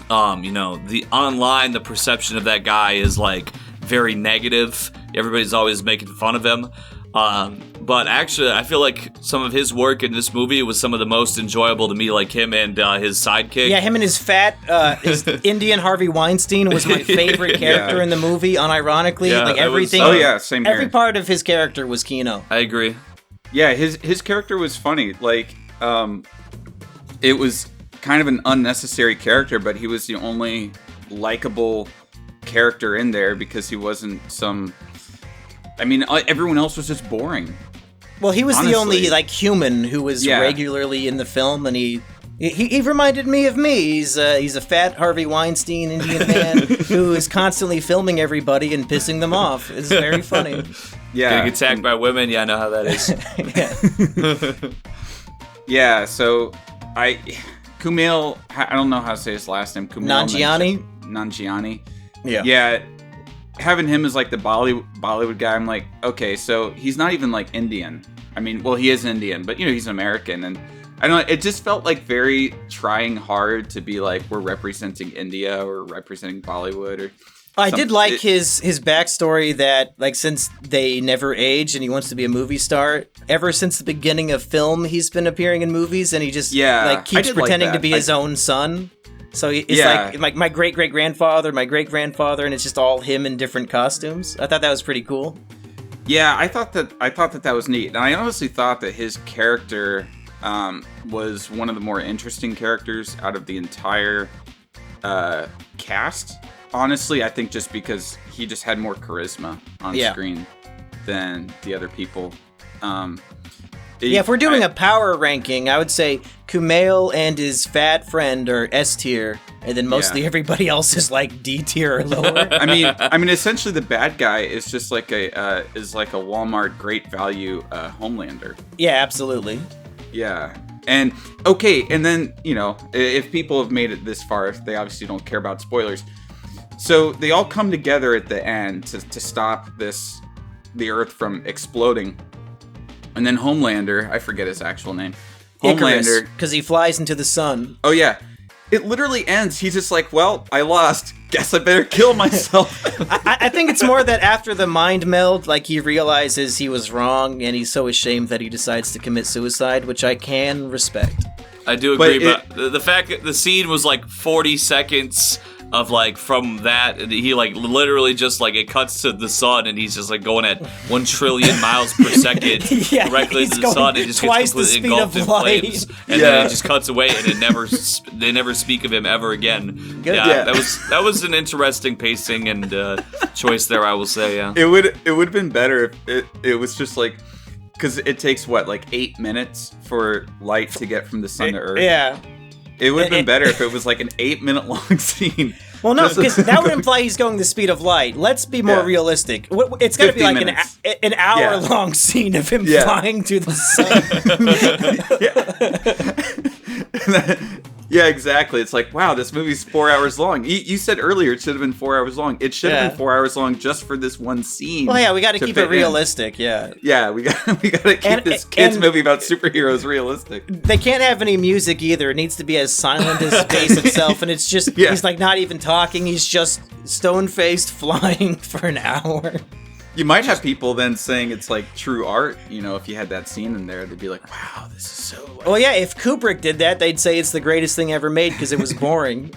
you know, the perception of that guy is, like, very negative. Everybody's always making fun of him. But actually, I feel like some of his work in this movie was some of the most enjoyable to me, like him and his sidekick. Yeah, him and his his Indian Harvey Weinstein was my favorite character in the movie, unironically. Yeah, like everything. Same here. Every part of his character was Kino. I agree. Yeah, his character was funny. Like, it was kind of an unnecessary character, but he was the only likable character in there because he wasn't some... I mean, everyone else was just boring. Well, he was the only like human who was regularly in the film, and he reminded me of me. He's a fat Harvey Weinstein Indian man who is constantly filming everybody and pissing them off. It's very funny. Yeah, getting attacked by women. Yeah, I know how that is. Yeah. So Kumail. I don't know how to say his last name. Kumail Nanjiani. Yeah. Yeah. Having him as like the Bollywood guy, I'm like, okay, so he's not even like Indian. I mean, well, he is Indian, but you know, he's American, and I don't know, it just felt like very trying hard to be like, we're representing India or representing Bollywood or. I did like his backstory that, like, since they never age and he wants to be a movie star, ever since the beginning of film, he's been appearing in movies, and he just like keeps pretending to be his own son. So it's like my great-great-grandfather, and it's just all him in different costumes. I thought that was pretty cool. Yeah, I thought that was neat. And I honestly thought that his character was one of the more interesting characters out of the entire cast. Honestly, I think just because he just had more charisma on screen than the other people. If we're doing a power ranking, I would say Kumail and his fat friend are S tier, and then mostly everybody else is like D tier or lower. I mean, essentially the bad guy is just like a Walmart great value Homelander. Yeah, absolutely. Yeah, and okay, and then you know, if people have made it this far, they obviously don't care about spoilers. So they all come together at the end to stop the Earth from exploding. And then Homelander, I forget his actual name. Homelander, because he flies into the sun. Oh yeah, it literally ends. He's just like, well, I lost. Guess I better kill myself. I think it's more that after the mind meld, like he realizes he was wrong, and he's so ashamed that he decides to commit suicide, which I can respect. I do agree, but the fact that the scene was like 40 seconds of like from that, he like literally just like it cuts to the sun and he's just like going at 1 trillion miles per second directly to the sun and just gets completely engulfed in flames, and then it just cuts away and they never speak of him ever again. That was an interesting pacing and choice there, I will say. It would have been better if it was just like, because it takes like 8 minutes for light to get from the sun to Earth. Yeah. It would have been better if it was like an 8-minute long scene. Well, no, because that would imply he's going the speed of light. Let's be more realistic. It's got to be like an hour-long scene of him flying to the sun. Yeah, exactly. It's like, wow, this movie's 4 hours long. You said earlier it should have been 4 hours long. It should have been 4 hours long just for this one scene. Well, yeah, we got to keep it realistic. Yeah, we got to keep this kids movie about superheroes realistic. They can't have any music either. It needs to be as silent as space itself, and it's just he's like not even talking. He's just stone-faced flying for an hour. You might have people then saying it's like true art, if you had that scene in there, they'd be like, wow, this is so... Well, yeah, if Kubrick did that, they'd say it's the greatest thing ever made because it was boring.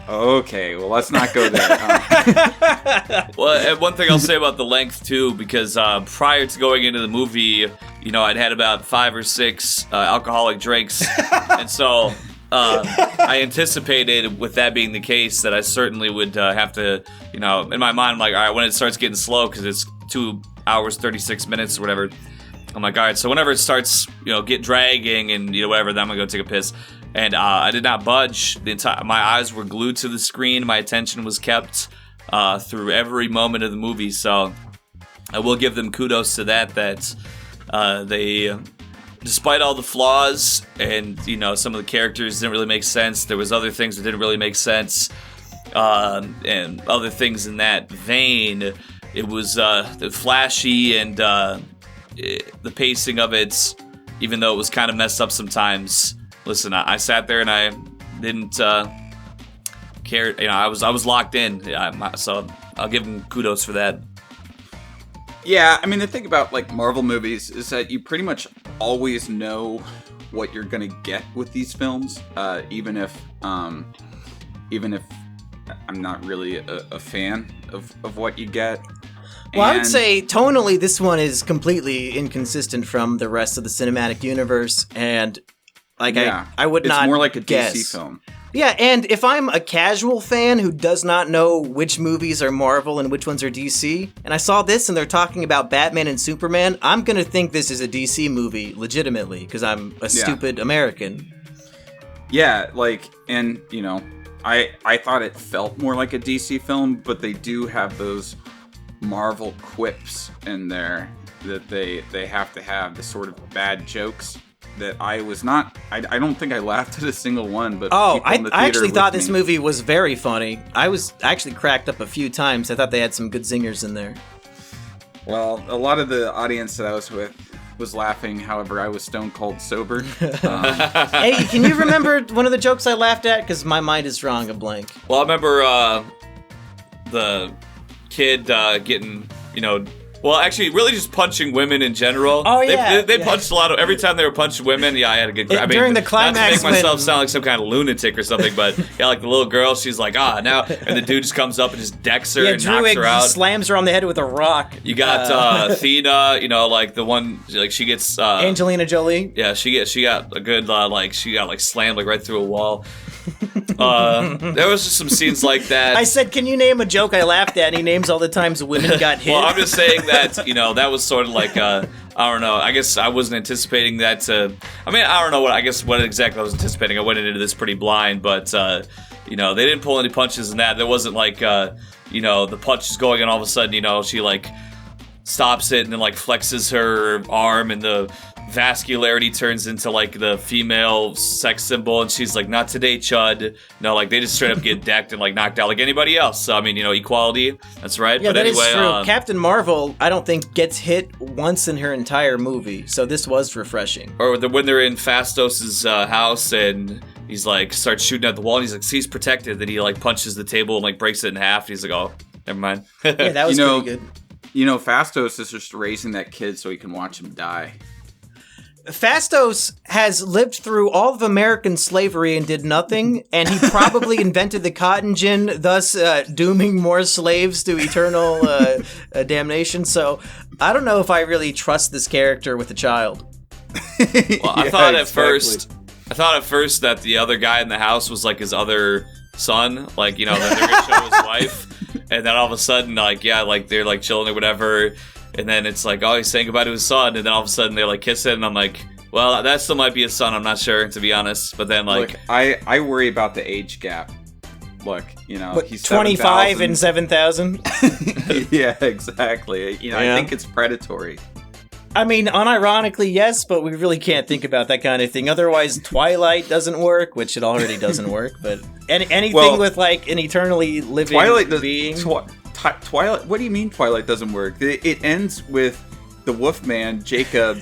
Okay, well, let's not go there. Well, and one thing I'll say about the length, too, because prior to going into the movie, I'd had about 5 or 6 alcoholic drinks, and so... I anticipated, with that being the case, that I certainly would have to, in my mind, I'm like, all right, when it starts getting slow, because it's 2 hours, 36 minutes or whatever, I'm like, all right, so whenever it starts, get dragging and, whatever, then I'm going to go take a piss. And I did not budge. My eyes were glued to the screen. My attention was kept through every moment of the movie. So I will give them kudos to that they... Despite all the flaws and, some of the characters didn't really make sense, there was other things that didn't really make sense, and other things in that vein. It was flashy and the pacing of it, even though it was kind of messed up sometimes. Listen, I sat there and I didn't care. I was locked in, so I'll give them kudos for that. Yeah, I mean, the thing about, Marvel movies is that you pretty much always know what you're gonna get with these films, even if I'm not really a fan of what you get. Well, I would say, tonally, this one is completely inconsistent from the rest of the cinematic universe, and, I would not It's more like a guess. DC film. Yeah, and if I'm a casual fan who does not know which movies are Marvel and which ones are DC, and I saw this and they're talking about Batman and Superman, I'm gonna think this is a DC movie, legitimately, because I'm a stupid American. Yeah, and, I thought it felt more like a DC film, but they do have those Marvel quips in there that they have to have, the sort of bad jokes. That I was not... I don't think I laughed at a single one, but... I actually thought this movie was very funny. I was actually cracked up a few times. I thought they had some good zingers in there. Well, a lot of the audience that I was with was laughing, however, I was stone cold sober. Hey, can you remember one of the jokes I laughed at? Because my mind is drawing a blank. Well, I remember the kid getting, well, actually, really just punching women in general. Oh, yeah. They punched a lot of... Every time they were punching women, I had a good... During the climax, not to make myself sound like some kind of lunatic or something, but, the little girl, she's like, now... And the dude just comes up and just decks her and knocks her out. Slams her on the head with a rock. You got Athena, the one... she gets... Angelina Jolie. Yeah, she got a good... she got, slammed, right through a wall. There was just some scenes like that. I said, can you name a joke I laughed at? And he names all the times women got hit. Well, I'm just saying that, that was sort of I don't know. I guess I wasn't anticipating that to... I don't know what exactly I was anticipating. I went into this pretty blind, but, they didn't pull any punches in that. There wasn't the punch is going and all of a sudden, she, stops it and then, flexes her arm and the vascularity turns into the female sex symbol and she's like, not today, chud. No, they just straight up get decked and knocked out like anybody else. So, equality, that's right. Yeah, but that anyway, is true. Captain Marvel, I don't think gets hit once in her entire movie, so this was refreshing. Or when they're in Phastos' house and he's starts shooting at the wall and he's see, he's protected, then he punches the table and breaks it in half. And he's like, oh, never mind. Yeah, that was pretty good. Phastos is just raising that kid so he can watch him die. Phastos has lived through all of American slavery and did nothing, and he probably invented the cotton gin, thus dooming more slaves to eternal damnation. So I don't know if I really trust this character with a child. Well, I thought at first that the other guy in the house was his other son, that they're gonna show his wife, and then all of a sudden, they're chilling or whatever. And then it's oh, he's saying goodbye to his son, and then all of a sudden they're kissing, and I'm like, well, that still might be his son, I'm not sure, to be honest. But then Look, I worry about the age gap. Look, he's 25 and 7,000. Yeah, exactly. I think it's predatory. I mean, unironically, yes, but we really can't think about that kind of thing. Otherwise, Twilight doesn't work, which it already doesn't work. But anything with like an eternally living being. Twilight. What do you mean Twilight doesn't work? It ends with the Wolfman Jacob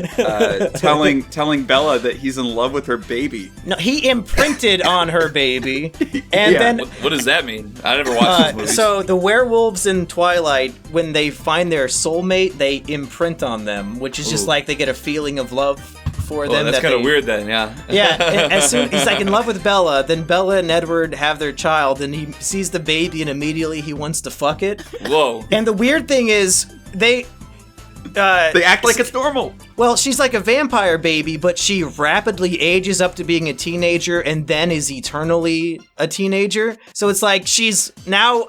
telling Bella that he's in love with her baby. No, he imprinted on her baby, and then what does that mean? I never watched those movies. So the werewolves in Twilight, when they find their soulmate, they imprint on them, which is just like they get a feeling of love for them. That's kind of weird then, yeah. Yeah, as soon he's like in love with Bella, then Bella and Edward have their child, and he sees the baby, and immediately he wants to fuck it. Whoa. And the weird thing is, they act like it's normal. Well, she's like a vampire baby, but she rapidly ages up to being a teenager and then is eternally a teenager. So it's like she's now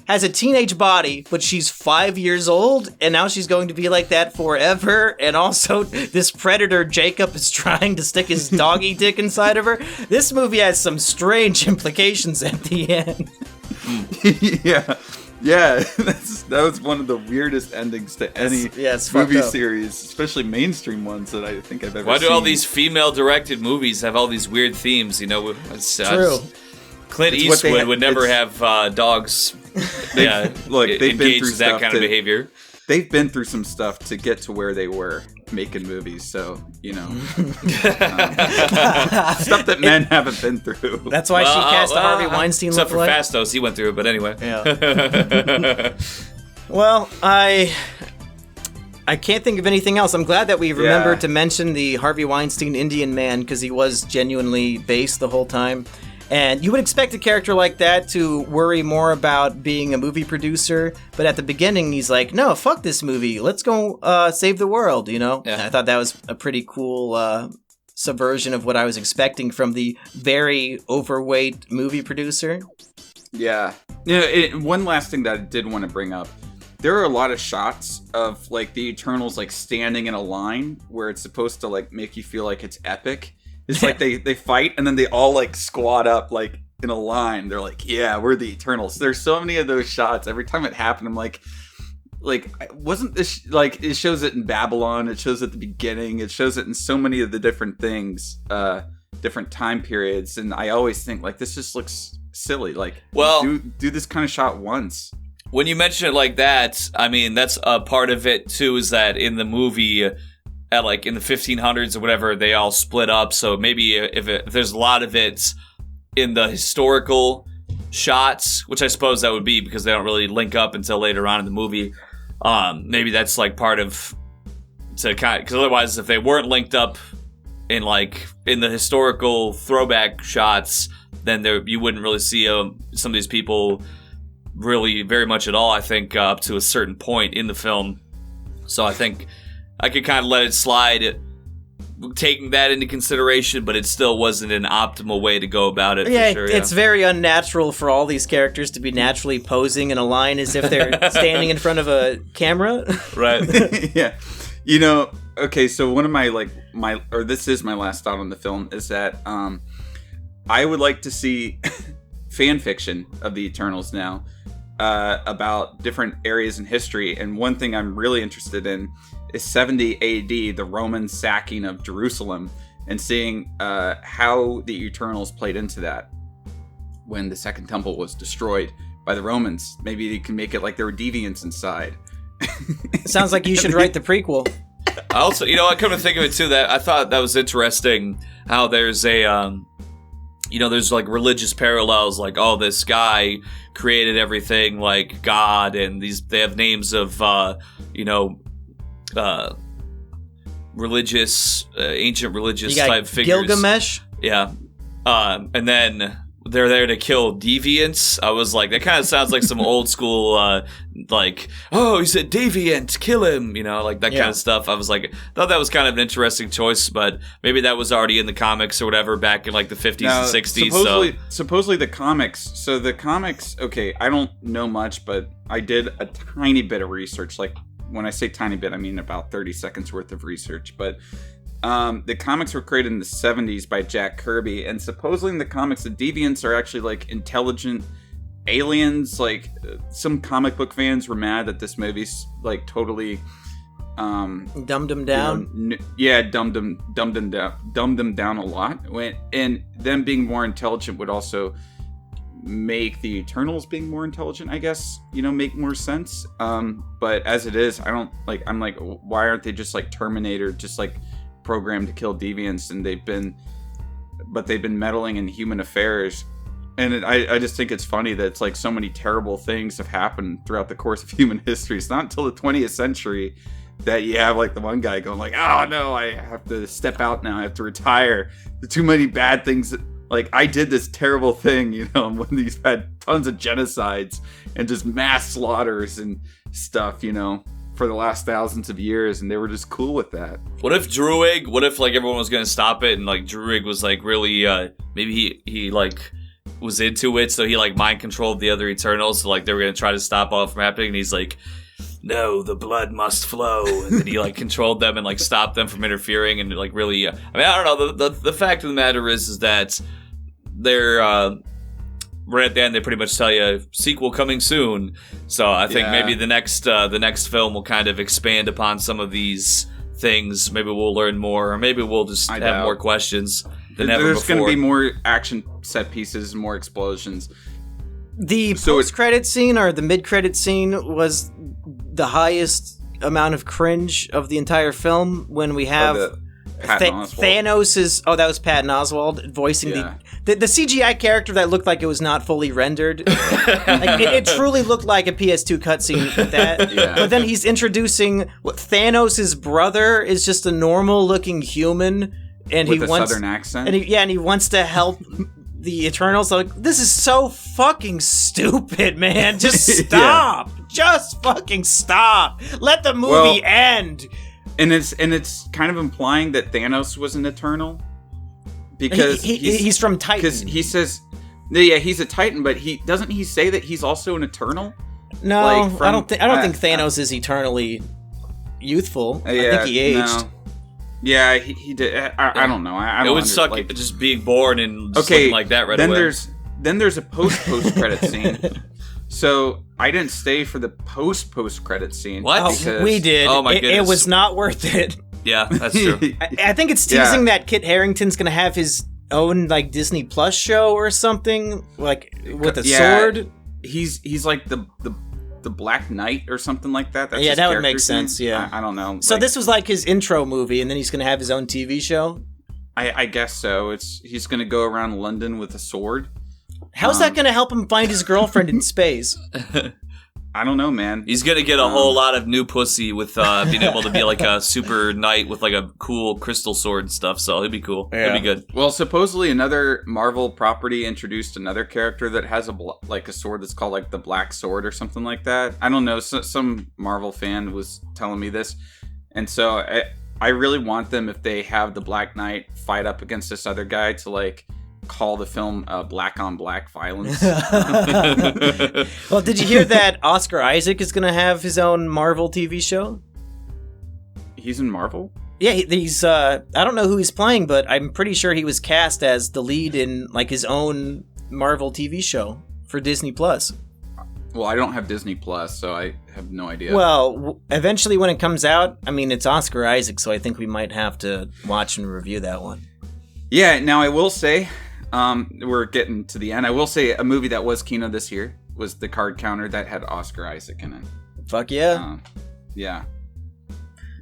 has a teenage body, but she's 5 years old, and now she's going to be like that forever. And also, this predator Jacob is trying to stick his doggy dick inside of her. This movie has some strange implications at the end. Yeah, that was one of the weirdest endings to any movie series, especially mainstream ones that I think I've ever seen. Why do all these female-directed movies have all these weird themes? You know, true. Clint Eastwood would never have dogs. They've been through that kind of behavior. They've been through some stuff to get to where they were making movies, so you know, stuff that men haven't been through. That's why she cast a Harvey Weinstein except look for Fastos, he went through it. But anyway, yeah. Well, I can't think of anything else. I'm glad that we remembered to mention the Harvey Weinstein Indian man, because he was genuinely based the whole time. And you would expect a character like that to worry more about being a movie producer, but at the beginning he's like, no, fuck this movie, let's go save the world, you know? Yeah. I thought that was a pretty cool subversion of what I was expecting from the very overweight movie producer. Yeah. One last thing that I did want to bring up. There are a lot of shots of like the Eternals like standing in a line where it's supposed to like make you feel like it's epic. It's like they fight and then they all like squat up like in a line. They're like, yeah, we're the Eternals. There's so many of those shots. Every time it happened, I'm like wasn't this like, it shows it in Babylon. It shows it at the beginning. It shows it in so many of the different things, different time periods. And I always think like, this just looks silly. Like, well, do this kind of shot once. When you mention it like that, I mean, that's a part of it too, is that in the movie, at like in the 1500s or whatever, they all split up. So maybe if there's a lot of it in the historical shots, which I suppose that would be because they don't really link up until later on in the movie. Maybe that's like part of because otherwise, if they weren't linked up in the historical throwback shots, then you wouldn't really see some of these people really very much at all. I think up to a certain point in the film. So I think I could kind of let it slide, taking that into consideration, but it still wasn't an optimal way to go about it. Yeah, for sure, it's very unnatural for all these characters to be naturally posing in a line as if they're standing in front of a camera. Right. Yeah. You know, okay, so one of this is my last thought on the film, is that I would like to see fan fiction of the Eternals now about different areas in history. And one thing I'm really interested in is 70 AD, the Roman sacking of Jerusalem, and seeing how the Eternals played into that when the Second Temple was destroyed by the Romans. Maybe they can make it like there were deviants inside. Sounds like you should write the prequel. I also, I come to think of it too, that I thought that was interesting how there's there's like religious parallels, like, oh, this guy created everything like God, and they have names of, ancient religious type figures. Gilgamesh? Yeah. And then they're there to kill deviants. I was like, that kind of sounds like some old school, oh, he's a deviant, kill him, like that kind of stuff. I was like, thought that was kind of an interesting choice, but maybe that was already in the comics or whatever back in like the 50s and 60s. Supposedly the comics, okay, I don't know much, but I did a tiny bit of research. Like, when I say tiny bit, I mean about 30 seconds worth of research, but the comics were created in the 70s by Jack Kirby, and supposedly in the comics, the deviants are actually like intelligent aliens. Like, some comic book fans were mad that this movie's like totally Dumbed them down. Dumbed them down a lot. And them being more intelligent would also make the Eternals being more intelligent, I guess, make more sense. But as it is, I'm like, why aren't they just like Terminator, just like programmed to kill deviants? And they've been meddling in human affairs. And I just think it's funny that it's like so many terrible things have happened throughout the course of human history. It's not until the 20th century that you have like the one guy going like, oh no, I have to step out now. I have to retire. There's too many bad things. Like, I did this terrible thing, when these had tons of genocides and just mass slaughters and stuff, for the last thousands of years, and they were just cool with that. What if like everyone was gonna stop it, and like Druig was like really, maybe he like was into it, so he like mind controlled the other Eternals, so like they were gonna try to stop all from happening, and he's like, no, the blood must flow, and then he like controlled them and like stopped them from interfering, and like really, I don't know. The fact of the matter is that they're right at the end. They pretty much tell you sequel coming soon. So I think maybe the next film will kind of expand upon some of these things. Maybe we'll learn more, or maybe we'll just have more questions than ever before. There's going to be more action set pieces, more explosions. The post-credit scene or the mid-credit scene was the highest amount of cringe of the entire film when we have Thanos is... Oh, that was Patton Oswalt voicing the CGI character that looked like it was not fully rendered. Like, it truly looked like a PS2 cutscene with that. Yeah. But then he's introducing Thanos' brother is just a normal-looking human. And with a southern accent? And he wants to help the Eternals. Like, this is so fucking stupid, man. Just stop. Just fucking stop. Let the movie end. And it's kind of implying that Thanos was an Eternal, because he's from Titan. Because he says, he's a Titan, but doesn't he say that he's also an Eternal? No, I don't think Thanos is eternally youthful. I think he aged. No. Yeah, he did. I don't know. I it would suck just being born and just looking like that right away. Then there's a post credit scene. So I didn't stay for the post credit scene. What? We did. Oh my goodness. It was not worth it. Yeah, that's true. I think it's teasing that Kit Harington's gonna have his own like Disney Plus show or something, like with a sword. He's like the Black Knight or something like that. That's that would make sense. Yeah, I don't know. So this was like his intro movie, and then he's gonna have his own TV show. I guess so. He's gonna go around London with a sword. How's that gonna help him find his girlfriend in space? I don't know, man. He's gonna get a whole lot of new pussy with being able to be like a super knight with like a cool crystal sword and stuff. So it'd be cool. Yeah. It'd be good. Well, supposedly another Marvel property introduced another character that has a sword that's called like the Black Sword or something like that. I don't know. some Marvel fan was telling me this, and so I really want them, if they have the Black Knight fight up against this other guy, to like call the film black on black violence. Well, did you hear that Oscar Isaac is going to have his own Marvel TV show? He's in Marvel? Yeah, he's I don't know who he's playing, but I'm pretty sure he was cast as the lead in like his own Marvel TV show for Disney Plus. Well, I don't have Disney Plus, so I have no idea. Well, eventually when it comes out, I mean, it's Oscar Isaac, so I think we might have to watch and review that one. Yeah, now I will say, we're getting to the end. I will say a movie that was Kino this year was The Card Counter, that had Oscar Isaac in it. Fuck yeah. Yeah.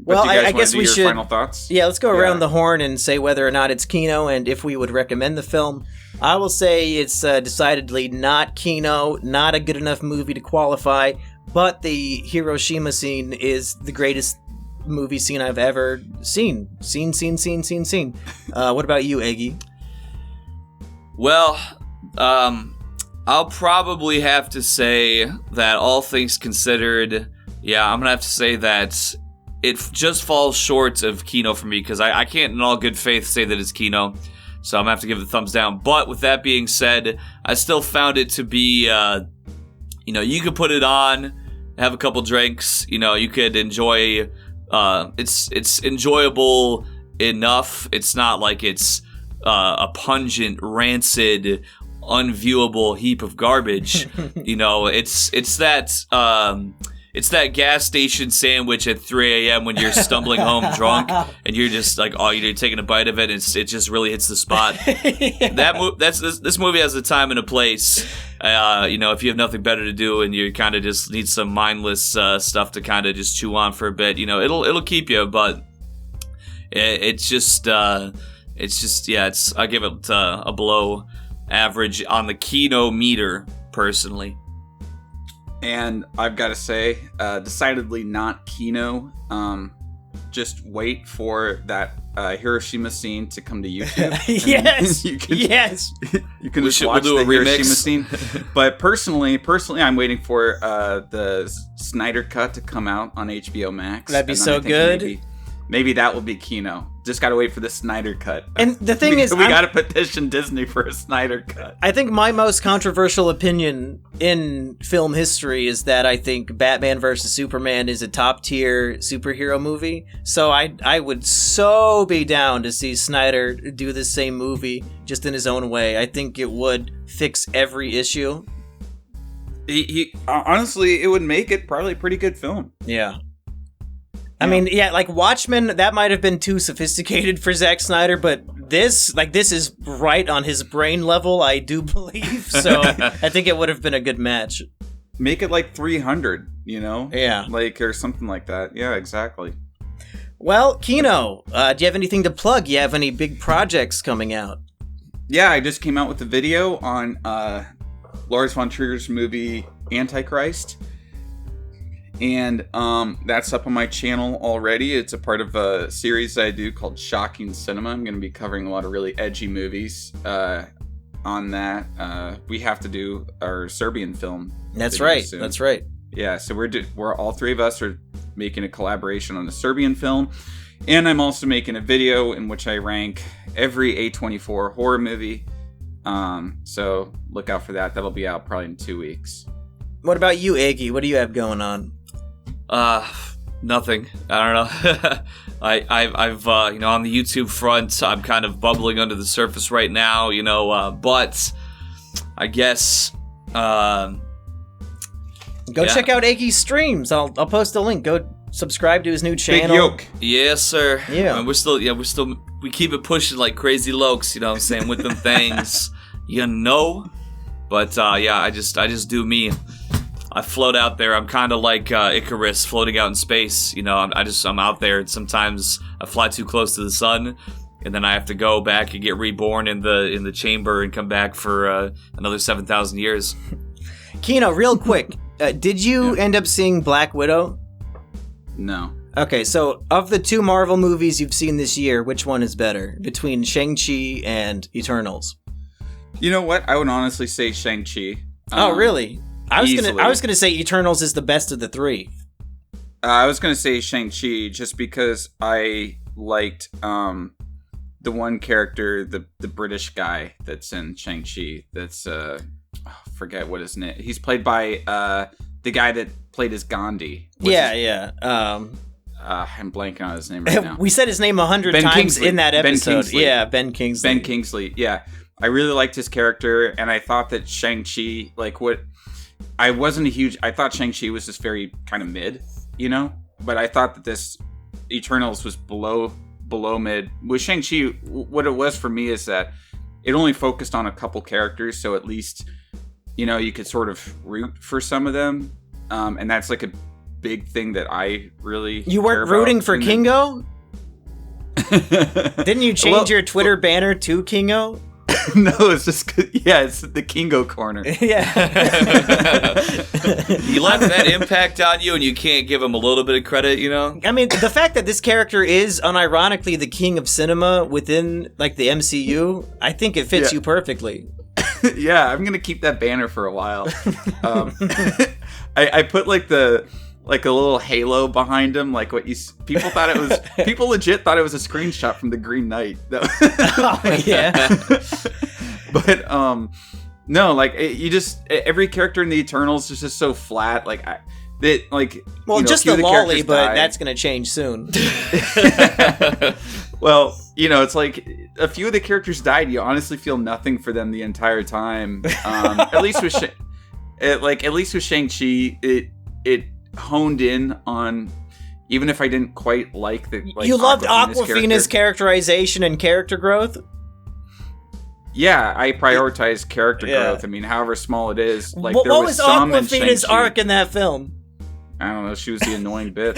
Well, I guess we should. Final thoughts? Yeah, let's go around the horn and say whether or not it's Kino and if we would recommend the film. I will say it's decidedly not Kino, not a good enough movie to qualify, but the Hiroshima scene is the greatest movie scene I've ever seen. Seen. What about you, Eggy? Well, I'll probably have to say that all things considered, I'm going to have to say that it just falls short of Kino for me, because I can't in all good faith say that it's Kino, so I'm going to have to give it a thumbs down. But with that being said, I still found it to be, you could put it on, have a couple drinks, you could enjoy, it's enjoyable enough. It's not like it's a pungent, rancid, unviewable heap of garbage. It's that it's that gas station sandwich at 3 a.m. when you're stumbling home drunk and you're just like, oh, you're taking a bite of it and it just really hits the spot. This movie has a time and a place. If you have nothing better to do and you kind of just need some mindless stuff to kind of just chew on for a bit, it'll keep you, but I give it a below average on the kino meter personally. And I've got to say, decidedly not kino. Just wait for that Hiroshima scene to come to YouTube. Yes, you can, yes. You can just watch the Hiroshima scene. But personally, I'm waiting for the Snyder Cut to come out on HBO Max. That'd be so good. Maybe that will be kino. Just gotta wait for the Snyder Cut. And the thing is, we gotta petition Disney for a Snyder Cut. I think my most controversial opinion in film history is that I think Batman vs. Superman is a top tier superhero movie. So I would so be down to see Snyder do the same movie just in his own way. I think it would fix every issue. He honestly, it would make it probably a pretty good film. Yeah. I mean, yeah, like Watchmen, that might have been too sophisticated for Zack Snyder, but this is right on his brain level, I do believe. So I think it would have been a good match. Make it like 300, Yeah. or something like that. Yeah, exactly. Well, Kino, do you have anything to plug? You have any big projects coming out? Yeah, I just came out with a video on Lars von Trier's movie Antichrist. And that's up on my channel already. It's a part of a series I do called Shocking Cinema. I'm going to be covering a lot of really edgy movies on that. We have to do our Serbian film. That's right. Soon. That's right. Yeah, so we're all three of us are making a collaboration on a Serbian film. And I'm also making a video in which I rank every A24 horror movie. So look out for that. That'll be out probably in 2 weeks. What about you, Eggy? What do you have going on? Nothing. I don't know. I've on the YouTube front, I'm kind of bubbling under the surface right now, but I guess, Go check out Eggy's streams. I'll post a link. Go subscribe to his new channel. Big Yolk. Yes, sir. Yeah. We keep it pushing like crazy lokes, you know what I'm saying, with them things, But, I just do me. I float out there. I'm kind of like Icarus floating out in space. I'm out there, and sometimes I fly too close to the sun, and then I have to go back and get reborn in the chamber and come back for another 7,000 years. Kino, real quick, did you end up seeing Black Widow? No. Okay, so of the two Marvel movies you've seen this year, which one is better between Shang-Chi and Eternals? You know what? I would honestly say Shang-Chi. Oh, really? I easily. was gonna say Eternals is the best of the three. I was gonna say Shang-Chi just because I liked the one character, the British guy that's in Shang-Chi. That's forget what his name. He's played by the guy that played as Gandhi. Yeah. I'm blanking on his name right now. We said his name 100 times Kingsley. in that episode. Ben Kingsley. Yeah, Ben Kingsley. Ben Kingsley. Yeah, I really liked his character, and I thought that Shang-Chi, I thought Shang-Chi was just very kind of mid, but I thought that this Eternals was below mid. With Shang-Chi, what it was for me is that it only focused on a couple characters, so at least, you could sort of root for some of them, and that's like a big thing that I really You weren't rooting for Kingo? Didn't you change your Twitter banner to Kingo? No, it's just it's the Kingo corner. Yeah. You let that impact on you, and you can't give him a little bit of credit, I mean, the fact that this character is unironically the king of cinema within the MCU, I think it fits you perfectly. Yeah, I'm gonna keep that banner for a while. I put a little halo behind him, like what people thought it was. People legit thought it was a screenshot from the Green Knight. Oh, yeah. But no, every character in the Eternals is just so flat. Just the lolly, but that's gonna change soon. Well, it's like a few of the characters died. You honestly feel nothing for them the entire time. At least with Shang-Chi, honed in on, even if I didn't quite like the. Like, you loved Awkwafina's Awkwafina's characterization and character growth? Yeah, I prioritize character growth. I mean, however small it is. Like, what there was some in Awkwafina's Shang-Chi. arc in that film? I don't know. She was the annoying bitch.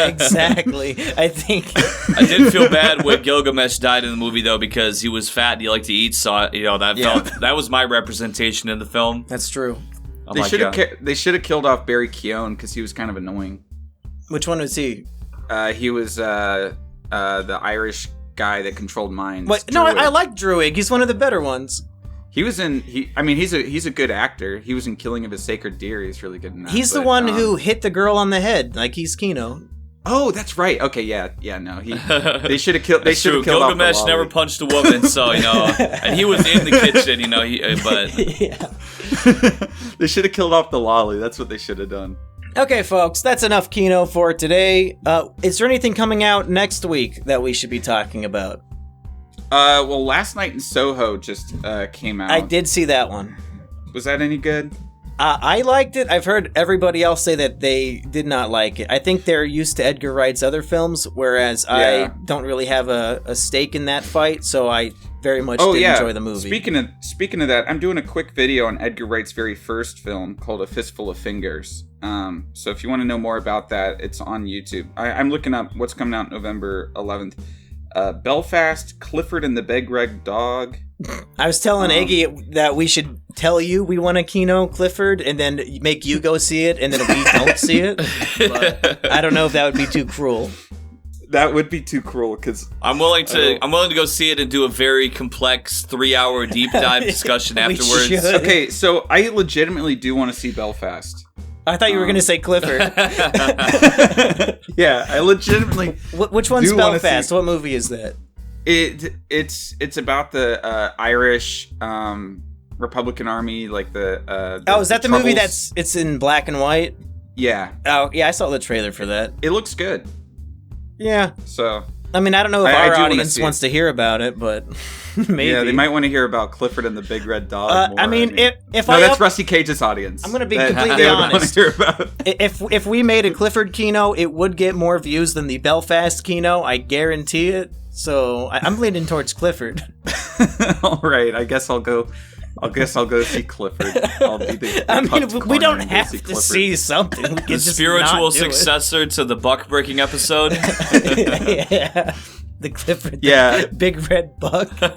Exactly. I think I did feel bad when Gilgamesh died in the movie though, because he was fat and he liked to eat. So that was my representation in the film. that's true. Oh They my should have God. they should have killed off Barry Keoghan because he was kind of annoying. Which one was he? He was the Irish guy that controlled minds. What? No, Druid. I like Druig. He's one of the better ones. He was in. He's a good actor. He was in Killing of a Sacred Deer. He's really good in that. He's the but, one who hit the girl on the head. Like, he's Kino. Oh, that's right. Okay, yeah. No, they should have killed. They That's should true. have killed off the Gilgamesh lolly. never punched a woman, so and he was in the kitchen, but Yeah. They should have killed off the lolly. That's what they should have done. Okay, folks, that's enough Kino for today. Is there anything coming out next week that we should be talking about? Well, Last Night in Soho just came out. I did see that one. Was that any good? I liked it. I've heard everybody else say that they did not like it. I think they're used to Edgar Wright's other films, whereas I don't really have a stake in that fight, so I very much did enjoy the movie. Speaking of that, I'm doing a quick video on Edgar Wright's very first film called A Fistful of Fingers. So if you want to know more about that, it's on YouTube. I'm looking up what's coming out November 11th. Belfast, Clifford and the Big Red Dog. I was telling Eggy that we should tell you we want a Kino Clifford and then make you go see it, and then we don't see it. But I don't know if that would be too cruel. That would be too cruel because I'm willing to go see it and do a very complex 3-hour deep dive discussion We afterwards. should. okay, so I legitimately do want to see Belfast. I thought you were going to say Clifford. Yeah, I legitimately. Which one's do wanna Belfast? see- What movie is that? It's about the Irish Republican Army, like the. Oh, is that the movie Troubles. it's in black and white? Yeah, Oh, yeah, I saw the trailer for that. it looks good. Yeah. So I mean, I don't know if I do our wanna audience see wants to hear about it, but maybe. yeah, they might want to hear about Clifford and the Big Red Dog. More, I mean, if no, I that's Rusty Cage's audience. I'm gonna be That completely they would want honest. to hear about. if we made a Clifford Kino, it would get more views than the Belfast Kino. I guarantee it. So I'm leaning towards Clifford. All right, I guess I'll go see Clifford. I'll be the I mean, pupped we corner don't and go have see to Clifford. see something. We can The just spiritual not do it. successor to the buck breaking episode. Yeah. The Clifford, Yeah. big red buck. Clifford,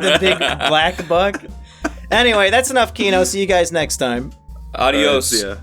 the big black buck. Anyway, that's enough Kino. See you guys next time. Adios. Yeah.